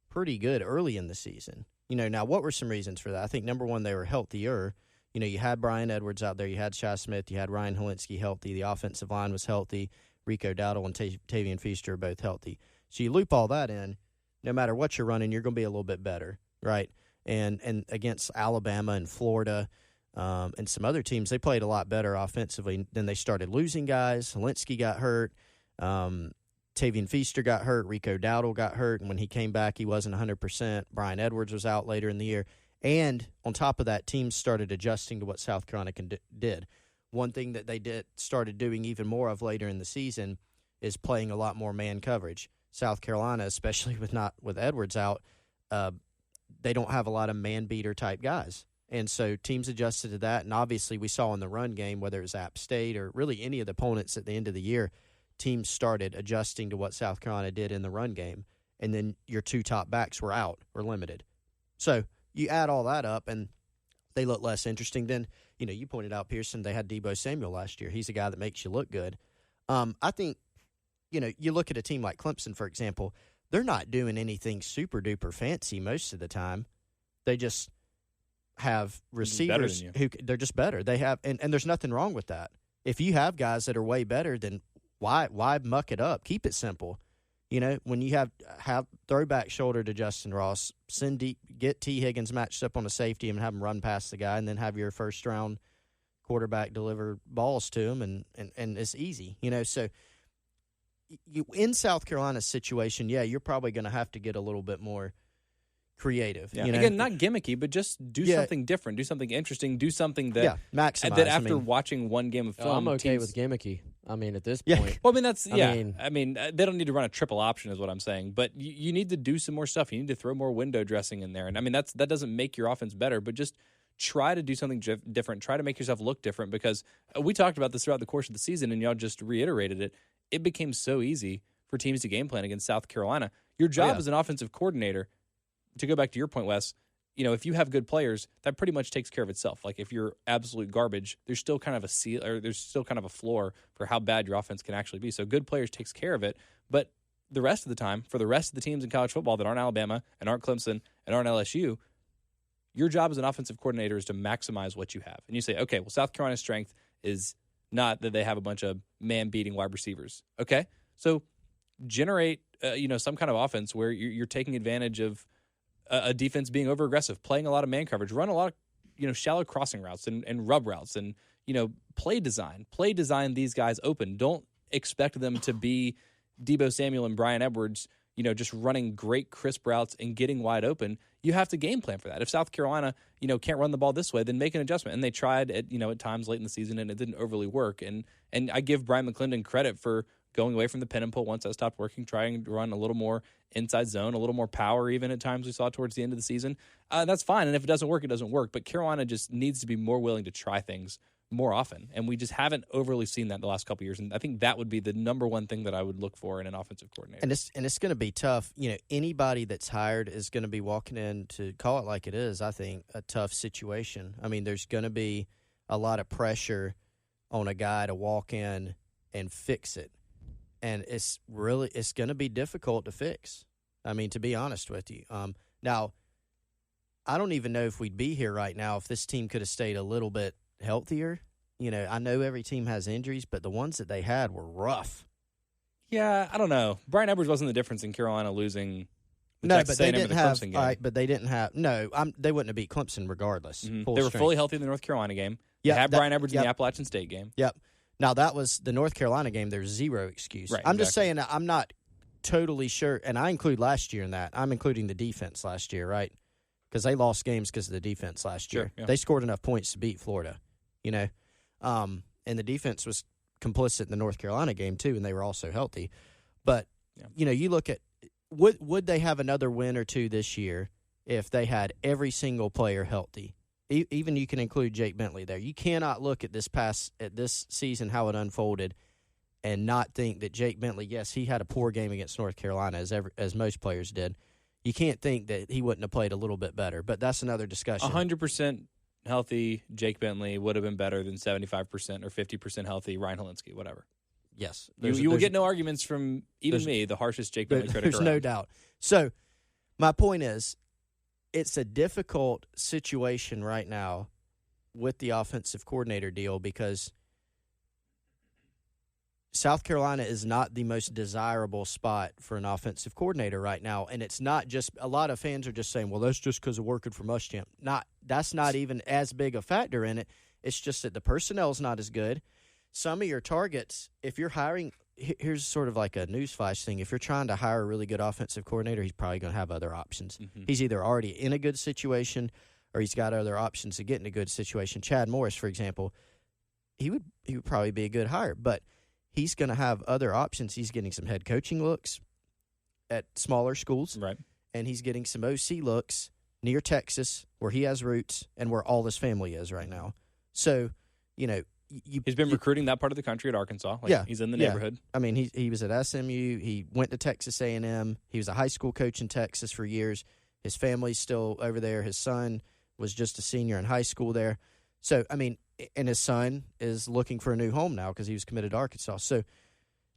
pretty good early in the season. Now what were some reasons for that? I think, number one, they were healthier. You had Brian Edwards out there. You had Shy Smith. You had Ryan Helinski healthy. The offensive line was healthy. Rico Dowdle and Tavian Feaster are both healthy. So you loop all that in, no matter what you're running, you're going to be a little bit better, right? And against Alabama and Florida and some other teams, they played a lot better offensively. Then they started losing guys. Helinski got hurt. Tavian Feaster got hurt. Rico Dowdle got hurt. And when he came back, he wasn't 100%. Brian Edwards was out later in the year. And on top of that, teams started adjusting to what South Carolina did. One thing that they started doing even more of later in the season is playing a lot more man coverage. South Carolina, especially with Edwards out, they don't have a lot of man-beater type guys. And so teams adjusted to that. And obviously we saw in the run game, whether it was App State or really any of the opponents at the end of the year, teams started adjusting to what South Carolina did in the run game. And then your two top backs were out or limited. So you add all that up, and they look less interesting. Then, you pointed out Pearson, they had Deebo Samuel last year. He's a guy that makes you look good. I think, you look at a team like Clemson, for example, they're not doing anything super-duper fancy most of the time. They just have receivers who they're just better. They have, and there's nothing wrong with that. If you have guys that are way better, then why muck it up? Keep it simple. When you have throwback shoulder to Justin Ross, get T. Higgins matched up on a safety and have him run past the guy, and then have your first-round quarterback deliver balls to him, and it's easy. So you in South Carolina's situation, you're probably going to have to get a little bit more creative. Yeah. Again, not gimmicky, but just do something different, do something interesting, do something that maximize. That after watching one game of film, I'm okay with gimmicky. I mean, at this point. Well, I mean, they don't need to run a triple option is what I'm saying, but you need to do some more stuff. You need to throw more window dressing in there. And I mean, that doesn't make your offense better, but just try to do something different. Try to make yourself look different, because we talked about this throughout the course of the season, and y'all just reiterated it. It became so easy for teams to game plan against South Carolina. Your job as an offensive coordinator, to go back to your point, Wes, if you have good players, that pretty much takes care of itself. Like, if you're absolute garbage, there's still kind of there's still kind of a floor for how bad your offense can actually be. So good players takes care of it. But the rest of the time, for the rest of the teams in college football that aren't Alabama and aren't Clemson and aren't LSU, your job as an offensive coordinator is to maximize what you have. And you say, okay, well, South Carolina's strength is not that they have a bunch of man-beating wide receivers. Okay, so generate some kind of offense where you're taking advantage of a defense being over-aggressive, playing a lot of man coverage, run a lot of shallow crossing routes and rub routes, and play design these guys open. Don't expect them to be Deebo Samuel and Brian Edwards, just running great crisp routes and getting wide open. You have to game plan for that. If South Carolina, can't run the ball this way, then make an adjustment. And they tried at times late in the season, and it didn't overly work. And I give Brian Mcclendon credit for going away from the pin and pull once that stopped working, trying to run a little more inside zone, a little more power even at times we saw towards the end of the season. That's fine. And if it doesn't work, it doesn't work. But Carolina just needs to be more willing to try things more often. And we just haven't overly seen that the last couple of years. And I think that would be the number one thing that I would look for in an offensive coordinator. And it's going to be tough. Anybody that's hired is going to be walking in, to call it like it is, I think, a tough situation. I mean, there's going to be a lot of pressure on a guy to walk in and fix it. And it's going to be difficult to fix. I mean, to be honest with you. Now, I don't even know if we'd be here right now if this team could have stayed a little bit healthier. I know every team has injuries, but the ones that they had were rough. Yeah, I don't know. Brian Edwards wasn't the difference in Carolina losing. No, but they didn't have. All right, but they didn't have. No, they wouldn't have beat Clemson regardless. Mm-hmm. They were fully healthy in the North Carolina game. They had Brian Edwards in the Appalachian State game. Yep. Now, that was the North Carolina game. There's zero excuse. Right, I'm just saying that I'm not totally sure, and I include last year in that. I'm including the defense last year, right? Because they lost games because of the defense last year. Sure, yeah. They scored enough points to beat Florida, and the defense was complicit in the North Carolina game too, and they were also healthy. But, you look at would they have another win or two this year if they had every single player healthy? Even you can include Jake Bentley there. You cannot look at this season, how it unfolded, and not think that Jake Bentley, yes, he had a poor game against North Carolina, as most players did. You can't think that he wouldn't have played a little bit better, but that's another discussion. 100% healthy Jake Bentley would have been better than 75% or 50% healthy Ryan Helinski, whatever. Yes. You will get no arguments from even me, the harshest Jake Bentley critic There's around. no doubt. So my point is, it's a difficult situation right now with the offensive coordinator deal because South Carolina is not the most desirable spot for an offensive coordinator right now. And it's not just – a lot of fans are just saying, well, that's just because of working for Muschamp. That's not even as big a factor in it. It's just that the personnel is not as good. Some of your targets, if you're hiring – here's sort of like a newsflash thing. If you're trying to hire a really good offensive coordinator, he's probably going to have other options. Mm-hmm. He's either already in a good situation or he's got other options to get in a good situation. Chad Morris, for example, he would probably be a good hire, but – he's going to have other options. He's getting some head coaching looks at smaller schools. Right. And he's getting some OC looks near Texas where he has roots and where all his family is right now. So, you know. He's been recruiting that part of the country at Arkansas. Yeah. He's in the neighborhood. I mean, he was at SMU. He went to Texas A&M. He was a high school coach in Texas for years. His family's still over there. His son was just a senior in high school there. So, I mean, and his son is looking for a new home now because he was committed to Arkansas. So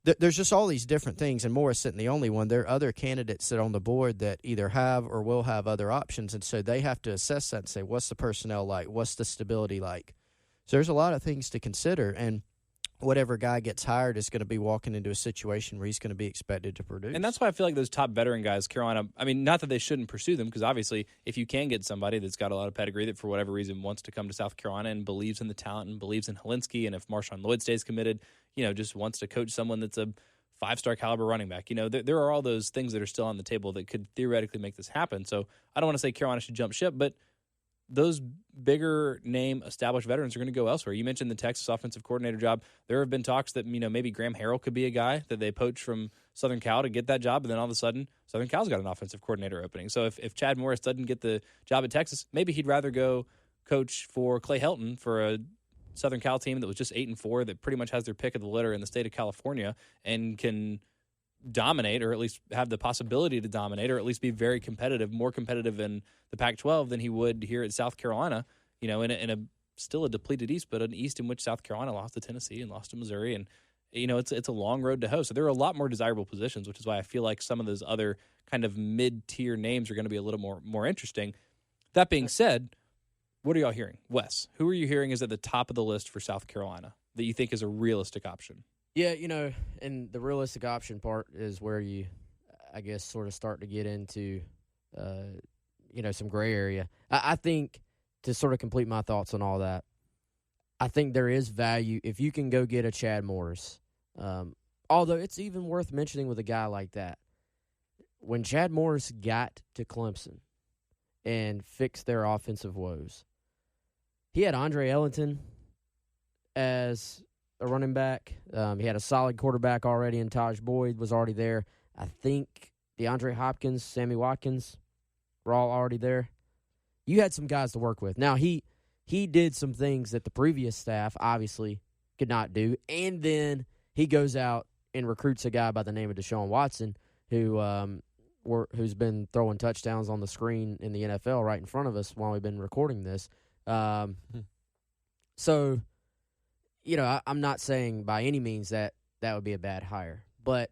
there's just all these different things, and Morris isn't the only one. There are other candidates that are on the board that either have or will have other options, and so they have to assess that and say, what's the personnel like? What's the stability like? So there's a lot of things to consider, and whatever guy gets hired is going to be walking into a situation where he's going to be expected to produce. And that's why I feel like those top veteran guys, Carolina, I mean, not that they shouldn't pursue them, because obviously if you can get somebody that's got a lot of pedigree that for whatever reason wants to come to South Carolina and believes in the talent and believes in Helinski, and if Marshawn Lloyd stays committed, you know, just wants to coach someone that's a 5-star caliber running back, you know, there are all those things that are still on the table that could theoretically make this happen. So I don't want to say Carolina should jump ship, but those bigger name established veterans are going to go elsewhere. You mentioned the Texas offensive coordinator job. There have been talks that, you know, maybe Graham Harrell could be a guy that they poach from Southern Cal to get that job, and then all of a sudden Southern Cal's got an offensive coordinator opening. So if Chad Morris doesn't get the job at Texas, maybe he'd rather go coach for Clay Helton for a Southern Cal team that was just 8-4 that pretty much has their pick of the litter in the state of California and can dominate, or at least have the possibility to dominate, or at least be very competitive, more competitive in the Pac-12 than he would here at South Carolina, you know, in a still a depleted East, but an East in which South Carolina lost to Tennessee and lost to Missouri. And, you know, it's a long road to hoe. So there are a lot more desirable positions, which is why I feel like some of those other kind of mid-tier names are going to be a little more interesting. That being said, what are y'all hearing? Wes, who are you hearing is at the top of the list for South Carolina that you think is a realistic option? Yeah, you know, and the realistic option part is where you, I guess, sort of start to get into, you know, some gray area. I think, to sort of complete my thoughts on all that, I think there is value if you can go get a Chad Morris. Although it's even worth mentioning with a guy like that. When Chad Morris got to Clemson and fixed their offensive woes, he had Andre Ellington as a running back. He had a solid quarterback already in Taj Boyd, was already there. I think DeAndre Hopkins, Sammy Watkins were all already there. You had some guys to work with. Now, he did some things that the previous staff obviously could not do, and then he goes out and recruits a guy by the name of Deshaun Watson, who's been throwing touchdowns on the screen in the NFL right in front of us while we've been recording this. So, you know, I'm not saying by any means that would be a bad hire, but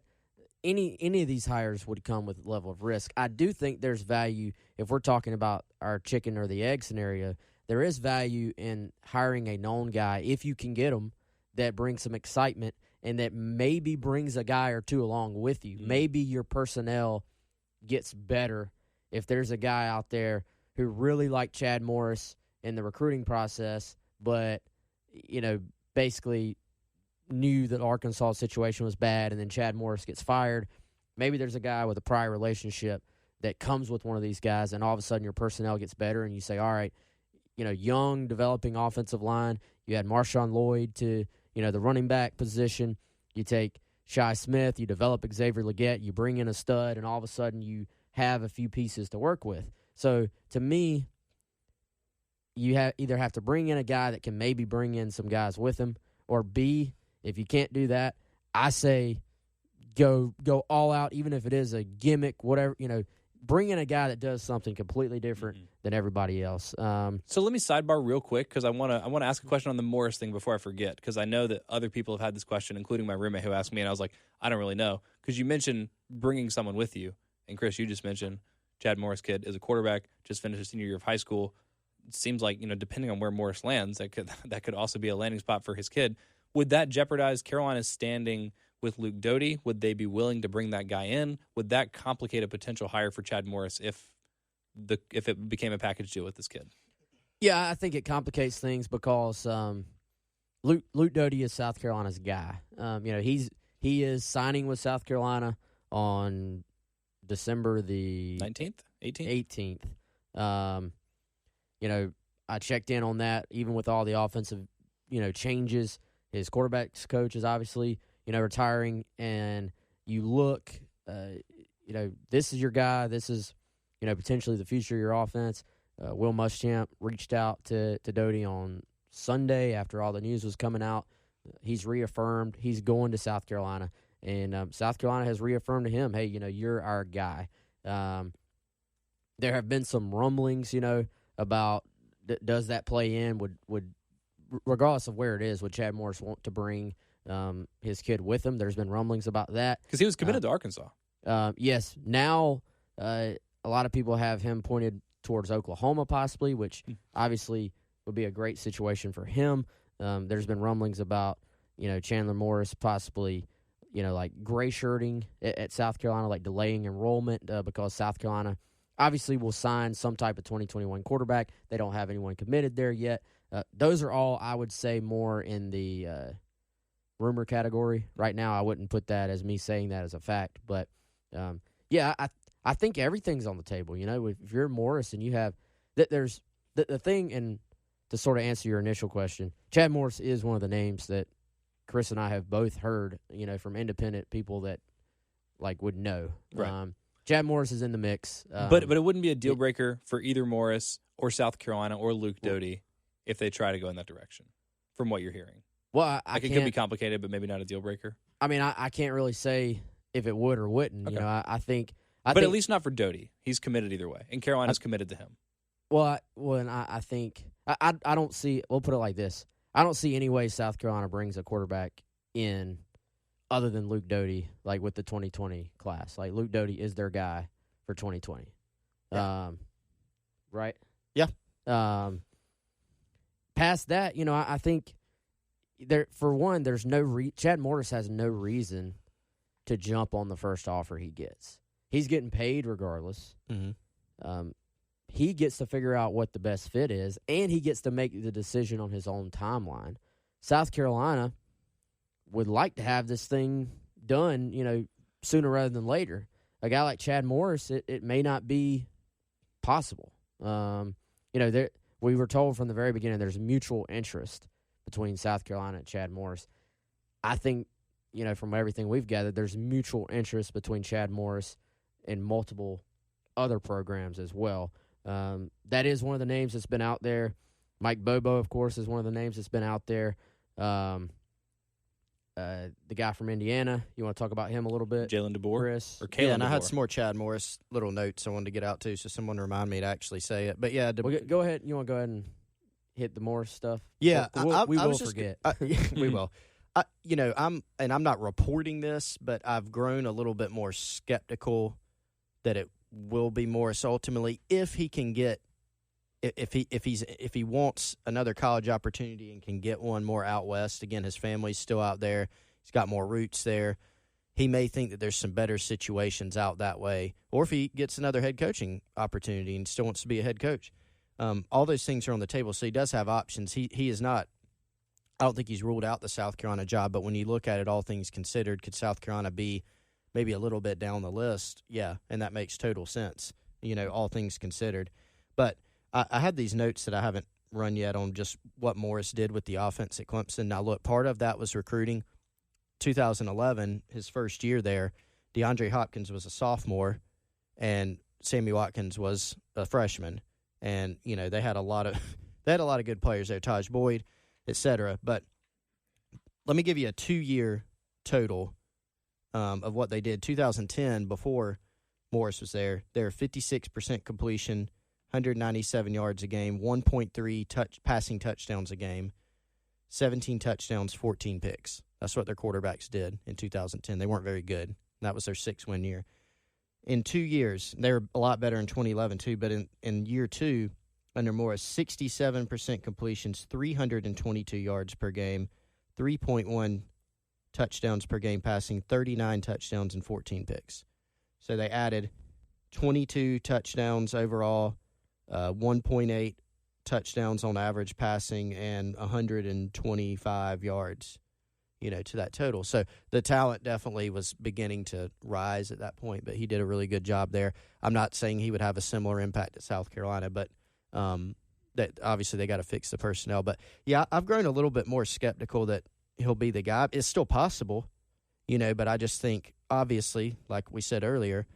any of these hires would come with a level of risk. I do think there's value, if we're talking about our chicken or the egg scenario, there is value in hiring a known guy, if you can get him, that brings some excitement and that maybe brings a guy or two along with you. Mm-hmm. Maybe your personnel gets better if there's a guy out there who really liked Chad Morris in the recruiting process, but, you know, basically knew that Arkansas' situation was bad, and then Chad Morris gets fired. Maybe there's a guy with a prior relationship that comes with one of these guys, and all of a sudden your personnel gets better, and you say, all right, you know, young, developing offensive line. You had Marshawn Lloyd to, you know, the running back position. You take Shi Smith, you develop Xavier Legette, you bring in a stud, and all of a sudden you have a few pieces to work with. So, to me, you either have to bring in a guy that can maybe bring in some guys with him, or B, if you can't do that, I say go all out, even if it is a gimmick, whatever, bring in a guy that does something completely different than everybody else. So let me sidebar real quick because I want to ask a question on the Morris thing before I forget, because I know that other people have had this question, including my roommate who asked me, and I was like, I don't really know, because you mentioned bringing someone with you, and Chris, you just mentioned Chad Morris kid is a quarterback, just finished his senior year of high school. It seems like, depending on where Morris lands, that could also be a landing spot for his kid. Would that jeopardize Carolina's standing with Luke Doty? Would they be willing to bring that guy in? Would that complicate a potential hire for Chad Morris if it became a package deal with this kid? Yeah, I think it complicates things because Luke Doty is South Carolina's guy. He is signing with South Carolina on December the 19th, 18th. 18th. I checked in on that, even with all the offensive, changes. His quarterback's coach is obviously, retiring, and you look, this is your guy. This is, potentially the future of your offense. Will Muschamp reached out to Doty on Sunday after all the news was coming out. He's reaffirmed he's going to South Carolina, and South Carolina has reaffirmed to him, hey, you're our guy. There have been some rumblings, about does that play in? Would regardless of where it is, would Chad Morris want to bring his kid with him? There's been rumblings about that because he was committed to Arkansas. Yes. Now, a lot of people have him pointed towards Oklahoma, possibly, which obviously would be a great situation for him. There's been rumblings about Chandler Morris possibly like gray shirting at South Carolina, like delaying enrollment because South Carolina obviously will sign some type of 2021 quarterback. They don't have anyone committed there yet. Those are all, I would say, more in the rumor category. Right now, I wouldn't put that as me saying that as a fact. But, I think everything's on the table. If you're Morris and you have there's the thing, and to sort of answer your initial question, Chad Morris is one of the names that Chris and I have both heard, from independent people that, would know. Right. Chad Morris is in the mix. But it wouldn't be a deal breaker for either Morris or South Carolina or Luke Doty if they try to go in that direction, from what you're hearing. Well, it could be complicated, but maybe not a deal breaker. I mean, I can't really say if it would or wouldn't. Okay. I think at least not for Doty. He's committed either way, and Carolina's committed to him. Well, I think I don't see. We'll put it like this: I don't see any way South Carolina brings a quarterback in other than Luke Doty, with the 2020 class. Luke Doty is their guy for 2020. Yeah. Right? Yeah. Past that, I think for one, there's Chad Morris has no reason to jump on the first offer he gets. He's getting paid regardless. Mm-hmm. He gets to figure out what the best fit is, and he gets to make the decision on his own timeline. South Carolina would like to have this thing done, sooner rather than later. A guy like Chad Morris, it may not be possible. We were told from the very beginning there's mutual interest between South Carolina and Chad Morris. I think, from everything we've gathered, there's mutual interest between Chad Morris and multiple other programs as well. That is one of the names that's been out there. Mike Bobo, of course, is one of the names that's been out there. The guy from Indiana, you want to talk about him a little bit? Jalen De Boer? Chris? Or Kaelyn and De I had Boer. some more Chad Morris little notes I wanted to get out too, so someone remind me to actually say it. But yeah, Go ahead. You want to go ahead and hit the Morris stuff? Yeah, we I will was just forget. We will. I'm not reporting this, but I've grown a little bit more skeptical that it will be Morris ultimately if he can get if he wants another college opportunity and can get one more out west. Again, his family's still out there. He's got more roots there. He may think that there's some better situations out that way, or if he gets another head coaching opportunity and still wants to be a head coach. All those things are on the table, so he does have options. He is not. I don't think he's ruled out the South Carolina job, but when you look at it, all things considered, could South Carolina be maybe a little bit down the list? Yeah, and that makes total sense, all things considered. But I had these notes that I haven't run yet on just what Morris did with the offense at Clemson. Now, look, part of that was recruiting. 2011, his first year there, DeAndre Hopkins was a sophomore, and Sammy Watkins was a freshman. And, they had a lot of good players there, Taj Boyd, et cetera. But let me give you a 2-year total of what they did. 2010, before Morris was there, they were 56% completion, 197 yards a game, 1.3 passing touchdowns a game, 17 touchdowns, 14 picks. That's what their quarterbacks did in 2010. They weren't very good. That was their 6-win year. In 2 years, they were a lot better in 2011 too, but in year 2, under Morris, 67% completions, 322 yards per game, 3.1 touchdowns per game passing, 39 touchdowns, and 14 picks. So they added 22 touchdowns overall, 1.8 touchdowns on average passing, and 125 yards, to that total. So the talent definitely was beginning to rise at that point, but he did a really good job there. I'm not saying he would have a similar impact at South Carolina, but that obviously they got to fix the personnel. But, yeah, I've grown a little bit more skeptical that he'll be the guy. It's still possible, but I just think, obviously, like we said earlier,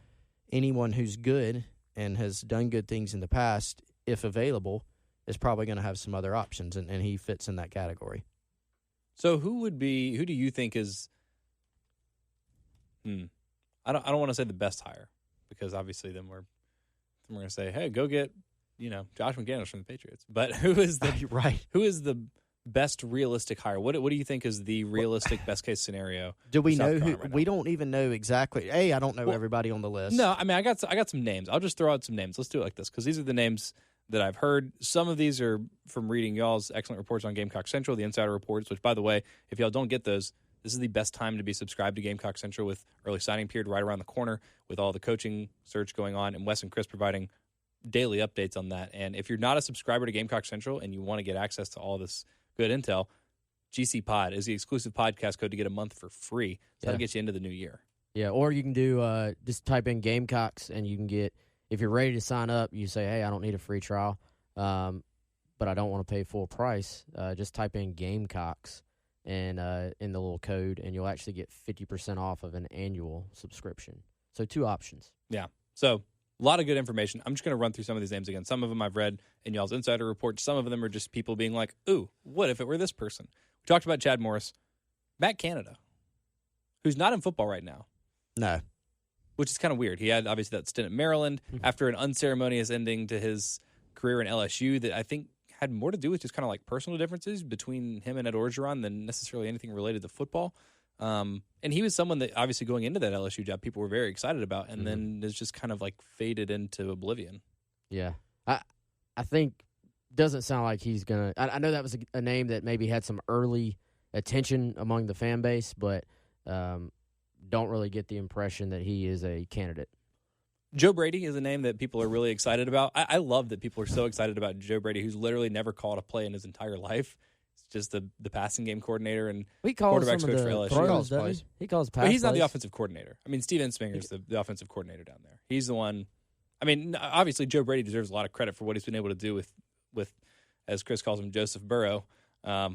anyone who's good and has done good things in the past, if available, is probably going to have some other options, and he fits in that category. So who do you think is I don't want to say the best hire, because obviously then we're going to say, hey, go get Josh McDaniels from the Patriots. But who is the right? Who is the best realistic hire? What do you think is the realistic best case scenario? Do we know who? Right, we don't even know exactly. I don't know everybody on the list. No, I mean I got some names. I'll just throw out some names. Let's do it like this, because these are the names that I've heard. Some of these are from reading y'all's excellent reports on Gamecock Central, the Insider Reports, which, by the way, if y'all don't get those, this is the best time to be subscribed to Gamecock Central, with early signing period right around the corner, with all the coaching search going on, and Wes and Chris providing daily updates on that. And if you're not a subscriber to Gamecock Central and you want to get access to all this good intel, GC Pod is the exclusive podcast code to get a month for free. That'll get you into the new year. Yeah, or you can do just type in Gamecocks, and you can get, if you're ready to sign up, you say, hey, I don't need a free trial, but I don't want to pay full price. Just type in Gamecocks and in the little code, and you'll actually get 50% off of an annual subscription. So 2 options. Yeah. So a lot of good information. I'm just going to run through some of these names again. Some of them I've read in y'all's Insider Report. Some of them are just people being like, ooh, what if it were this person? We talked about Chad Morris. Matt Canada, who's not in football right now. No. Which is kind of weird. He had, obviously, that stint at Maryland after an unceremonious ending to his career in LSU that I think had more to do with just kind of like personal differences between him and Ed Orgeron than necessarily anything related to football. And he was someone that, obviously, going into that LSU job, people were very excited about, and then is just kind of like faded into oblivion. Yeah. I think doesn't sound like he's going to – I know that was a name that maybe had some early attention among the fan base, but don't really get the impression that he is a candidate. Joe Brady is a name that people are really excited about. I love that people are so excited about Joe Brady, who's literally never called a play in his entire life. It's just the passing game coordinator and quarterbacks coach for LSU. He calls pass. But he's not the offensive coordinator. I mean, Steve Ensminger is the offensive coordinator down there. He's the one. I mean, obviously, Joe Brady deserves a lot of credit for what he's been able to do with as Chris calls him, Joseph Burrow.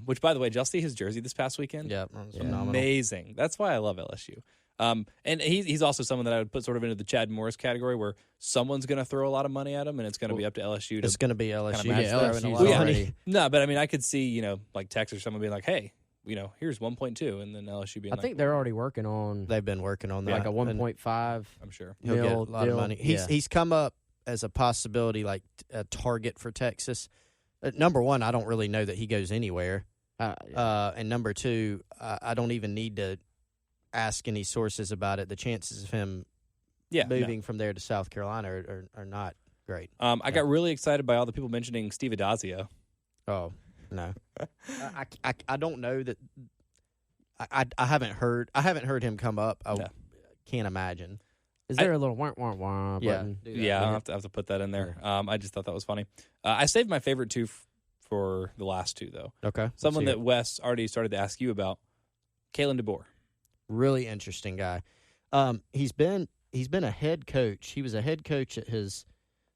Which, by the way, did y'all see his jersey this past weekend? Yeah, amazing. That's why I love LSU. And he's also someone that I would put sort of into the Chad Morris category, where someone's going to throw a lot of money at him, and it's going to be up to LSU. It's going to be LSU. No, but I mean, I could see, like Texas or someone being like, hey, here's 1.2, and then LSU being I think they're already working on. They've been working on that. Like a 1.5. I'm sure he'll get a lot of money. He's come up as a possibility, like a target for Texas. Number one, I don't really know that he goes anywhere. And number two, I don't even need to ask any sources about it. The chances of him moving from there to South Carolina are not great. I got really excited by all the people mentioning Steve Adazio. Oh, no. I don't know that. I haven't heard him come up. I can't imagine. Is there a little wah button? Yeah, I'll have to put that in there. I just thought that was funny. I saved my favorite 2 for the last 2, though. Okay. Someone that Wes already started to ask you about, Kaelyn De Boer. Really interesting guy. He's been a head coach. He was a head coach at his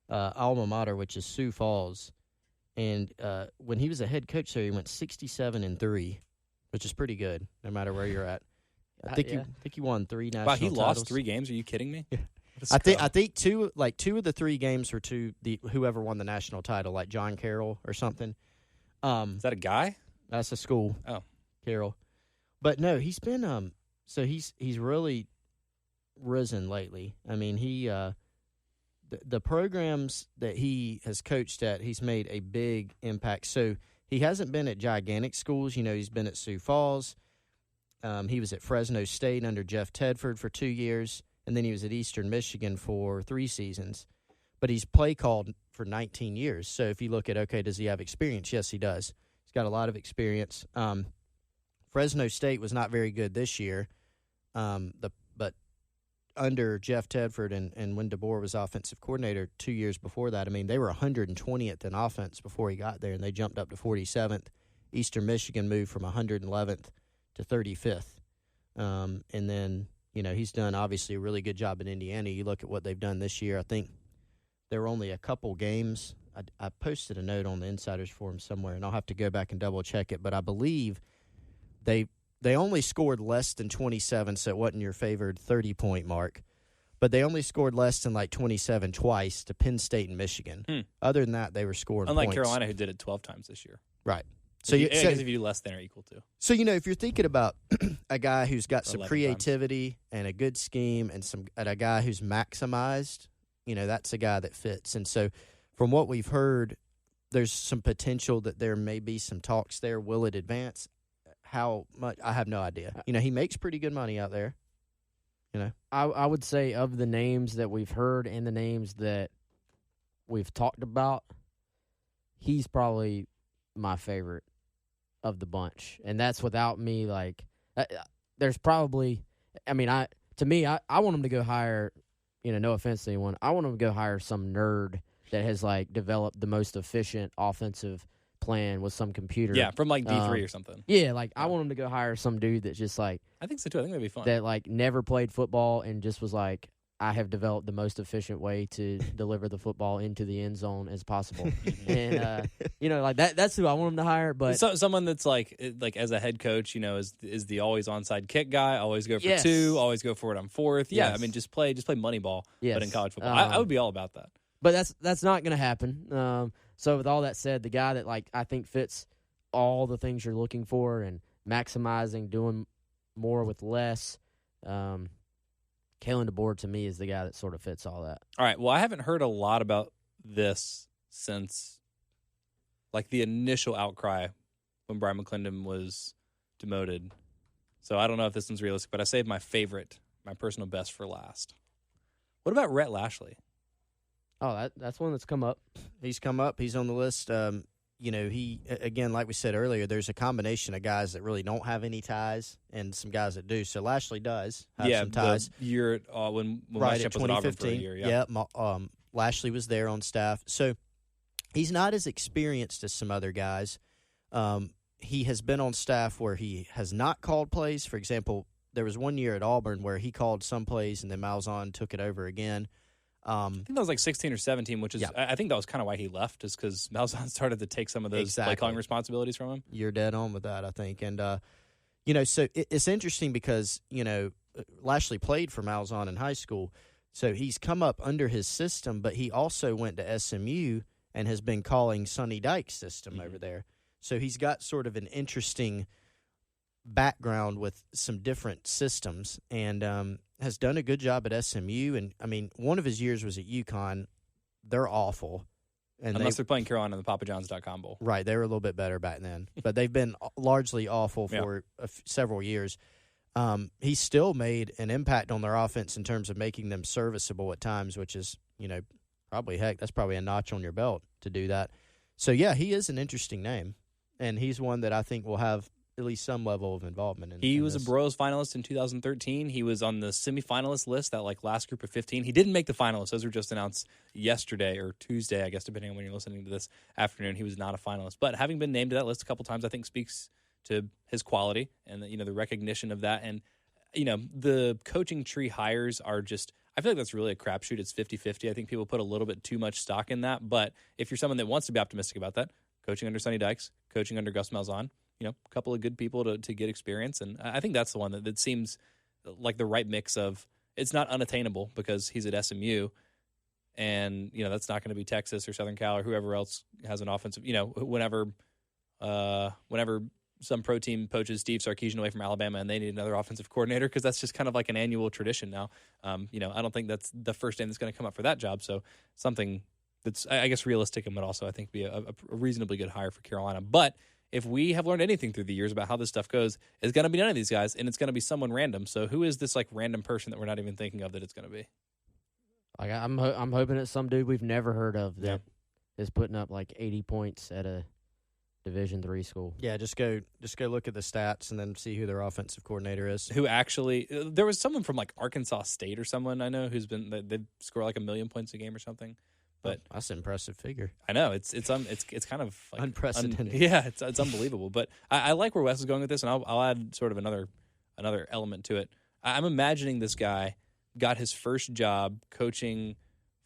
alma mater, which is Sioux Falls. And when he was a head coach there, he went 67-3, which is pretty good, no matter where you're at. I think he won 3 national titles. Wow, he lost 3 games? Are you kidding me? Yeah. I think two of the 3 games were to whoever won the national title, like John Carroll or something. Is that a guy? That's a school. Oh, Carroll. But no, he's been So he's really risen lately. I mean, he the programs that he has coached at, he's made a big impact. So he hasn't been at gigantic schools. He's been at Sioux Falls. He was at Fresno State under Jeff Tedford for 2 years, and then he was at Eastern Michigan for 3 seasons. But he's play called for 19 years. So if you look at, okay, does he have experience? Yes, he does. He's got a lot of experience. Fresno State was not very good this year, but under Jeff Tedford and when De Boer was offensive coordinator 2 years before that, I mean, they were 120th in offense before he got there, and they jumped up to 47th. Eastern Michigan moved from 111th to 35th. And then, he's done obviously a really good job in Indiana. You look at what they've done this year. I think there were only a couple games. I posted a note on the Insiders Forum somewhere, and I'll have to go back and double-check it, but I believe they only scored less than 27, so it wasn't your favored 30-point mark. But they only scored less than 27 twice to Penn State and Michigan. Other than that, they were scoring Unlike points. Carolina, who did it 12 times this year. Right. So I guess if you do less than or equal to. So, if you're thinking about a guy who's got some 11 creativity and a good scheme and a guy who's maximized, that's a guy that fits. And so from what we've heard, there's some potential that there may be some talks there. Will it advance? How much? I have no idea. He makes pretty good money out there. I would say of the names that we've heard and the names that we've talked about, he's probably my favorite of the bunch. And that's without me, there's probably, I want him to go hire, no offense to anyone, I want him to go hire some nerd that has, developed the most efficient offensive plan with some computer. Yeah, from D3 or something. Yeah, I want him to go hire some dude that's just I think so too. I think that'd be fun. That never played football and just was I have developed the most efficient way to deliver the football into the end zone as possible. And that's who I want him to hire. But someone that's as a head coach, is the always onside kick guy, always go for 2, always go for it on 4th. Yeah, Yes. just play money ball, Yes. but in college football. I would be all about that. But that's not going to happen. So with all that said, the guy that I think fits all the things you're looking for and maximizing, doing more with less, Kaelyn De Boer to me is the guy that sort of fits all that. All right. Well, I haven't heard a lot about this since the initial outcry when Brian Mcclendon was demoted. So I don't know if this one's realistic, but I saved my personal best for last. What about Rhett Lashley? Oh, that's one that's come up. He's come up. He's on the list. He, again, like we said earlier, there's a combination of guys that really don't have any ties and some guys that do. So Lashley does have some ties. The year when right, Westchip was at Auburn for a year. Yeah. Lashley was there on staff. So he's not as experienced as some other guys. He has been on staff where he has not called plays. For example, there was one year at Auburn where he called some plays and then Malzahn took it over again. I think that was 16 or 17, which is I think that was kind of why he left, is because Malzahn started to take some of those play calling responsibilities from him. You're dead on with that, I think. And, so it's interesting because, Lashley played for Malzahn in high school, so he's come up under his system, but he also went to SMU and has been calling Sonny Dykes' system over there. So he's got sort of an interesting background with some different systems and has done a good job at SMU. And, one of his years was at UConn. They're awful. And Unless they're playing Carolina in the PapaJohns.com Bowl. Right, they were a little bit better back then. But they've been largely awful for several years. He's still made an impact on their offense in terms of making them serviceable at times, which is, that's probably a notch on your belt to do that. So, yeah, he is an interesting name. And he's one that I think will have at least some level of involvement in He was this. a Bros finalist in 2013. He was on the semifinalist list, that last group of 15. He didn't make the finalists. Those were just announced yesterday or Tuesday, I guess, depending on when you're listening to this afternoon. He was not a finalist. But having been named to that list a couple times, I think speaks to his quality and the recognition of that. And, the coaching tree hires are just, I feel like that's really a crapshoot. It's 50-50. I think people put a little bit too much stock in that. But if you're someone that wants to be optimistic about that, coaching under Sonny Dykes, coaching under Gus Malzahn, a couple of good people to get experience. And I think that's the one that seems like the right mix of, it's not unattainable because he's at SMU and, that's not going to be Texas or Southern Cal or whoever else has an offensive, whenever some pro team poaches Steve Sarkisian away from Alabama and they need another offensive coordinator, because that's just kind of like an annual tradition now. I don't think that's the first name that's going to come up for that job. So something that's, I guess, realistic and would also, I think, be a reasonably good hire for Carolina. But if we have learned anything through the years about how this stuff goes, it's going to be none of these guys, and it's going to be someone random. So who is this like random person that we're not even thinking of that it's going to be? Like I'm hoping it's some dude we've never heard of that is putting up like 80 points at a Division III school. Yeah, just go look at the stats and then see who their offensive coordinator is. Who actually? There was someone from like Arkansas State or someone I know who's been they score like 1 million points a game or something. But that's an impressive figure. I know it's kind of like unprecedented. It's unbelievable. But I like where Wes is going with this, and I'll add sort of another element to it. I'm imagining this guy got his first job coaching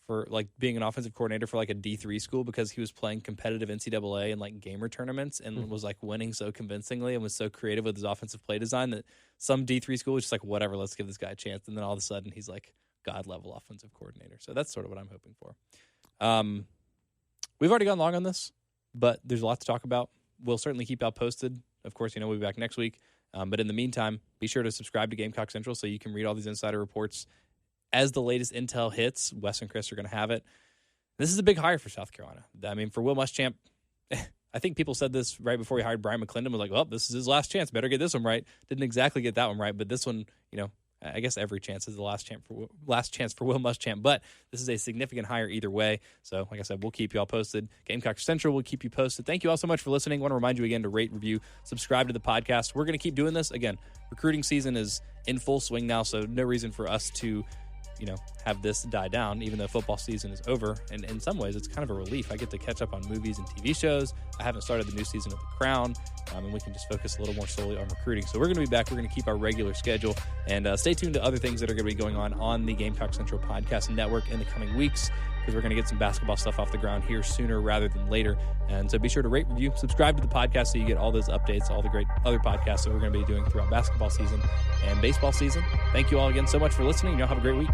for like being an offensive coordinator for like a D3 school because he was playing competitive NCAA and like gamer tournaments and was like winning so convincingly and was so creative with his offensive play design that some D3 school was just like, whatever, let's give this guy a chance. And then all of a sudden he's like God level offensive coordinator. So that's sort of what I'm hoping for. We've already gone long on this, but there's a lot to talk about. We'll certainly keep y'all posted. Of course, we'll be back next week. But in the meantime, be sure to subscribe to Gamecock Central so you can read all these insider reports. As the latest intel hits, Wes and Chris are going to have it. This is a big hire for South Carolina. I mean, for Will Muschamp, I think people said this right before he hired Brian Mcclendon, was like, well, this is his last chance. Better get this one right. Didn't exactly get that one right, but this one, I guess every chance is the last chance for Will Muschamp. But this is a significant hire either way. So, like I said, we'll keep you all posted. Gamecock Central will keep you posted. Thank you all so much for listening. I want to remind you again to rate, review, subscribe to the podcast. We're going to keep doing this. Again, recruiting season is in full swing now, so no reason for us to have this die down, even though football season is over. And in some ways, it's kind of a relief. I get to catch up on movies and TV shows. I haven't started the new season of The Crown, and we can just focus a little more solely on recruiting. So we're going to be back. We're going to keep our regular schedule, and stay tuned to other things that are going to be going on the Gamecock Central Podcast Network in the coming weeks, because we're going to get some basketball stuff off the ground here sooner rather than later. And so be sure to rate, review, subscribe to the podcast so you get all those updates, all the great other podcasts that we're going to be doing throughout basketball season and baseball season. Thank you all again so much for listening. Y'all have a great week.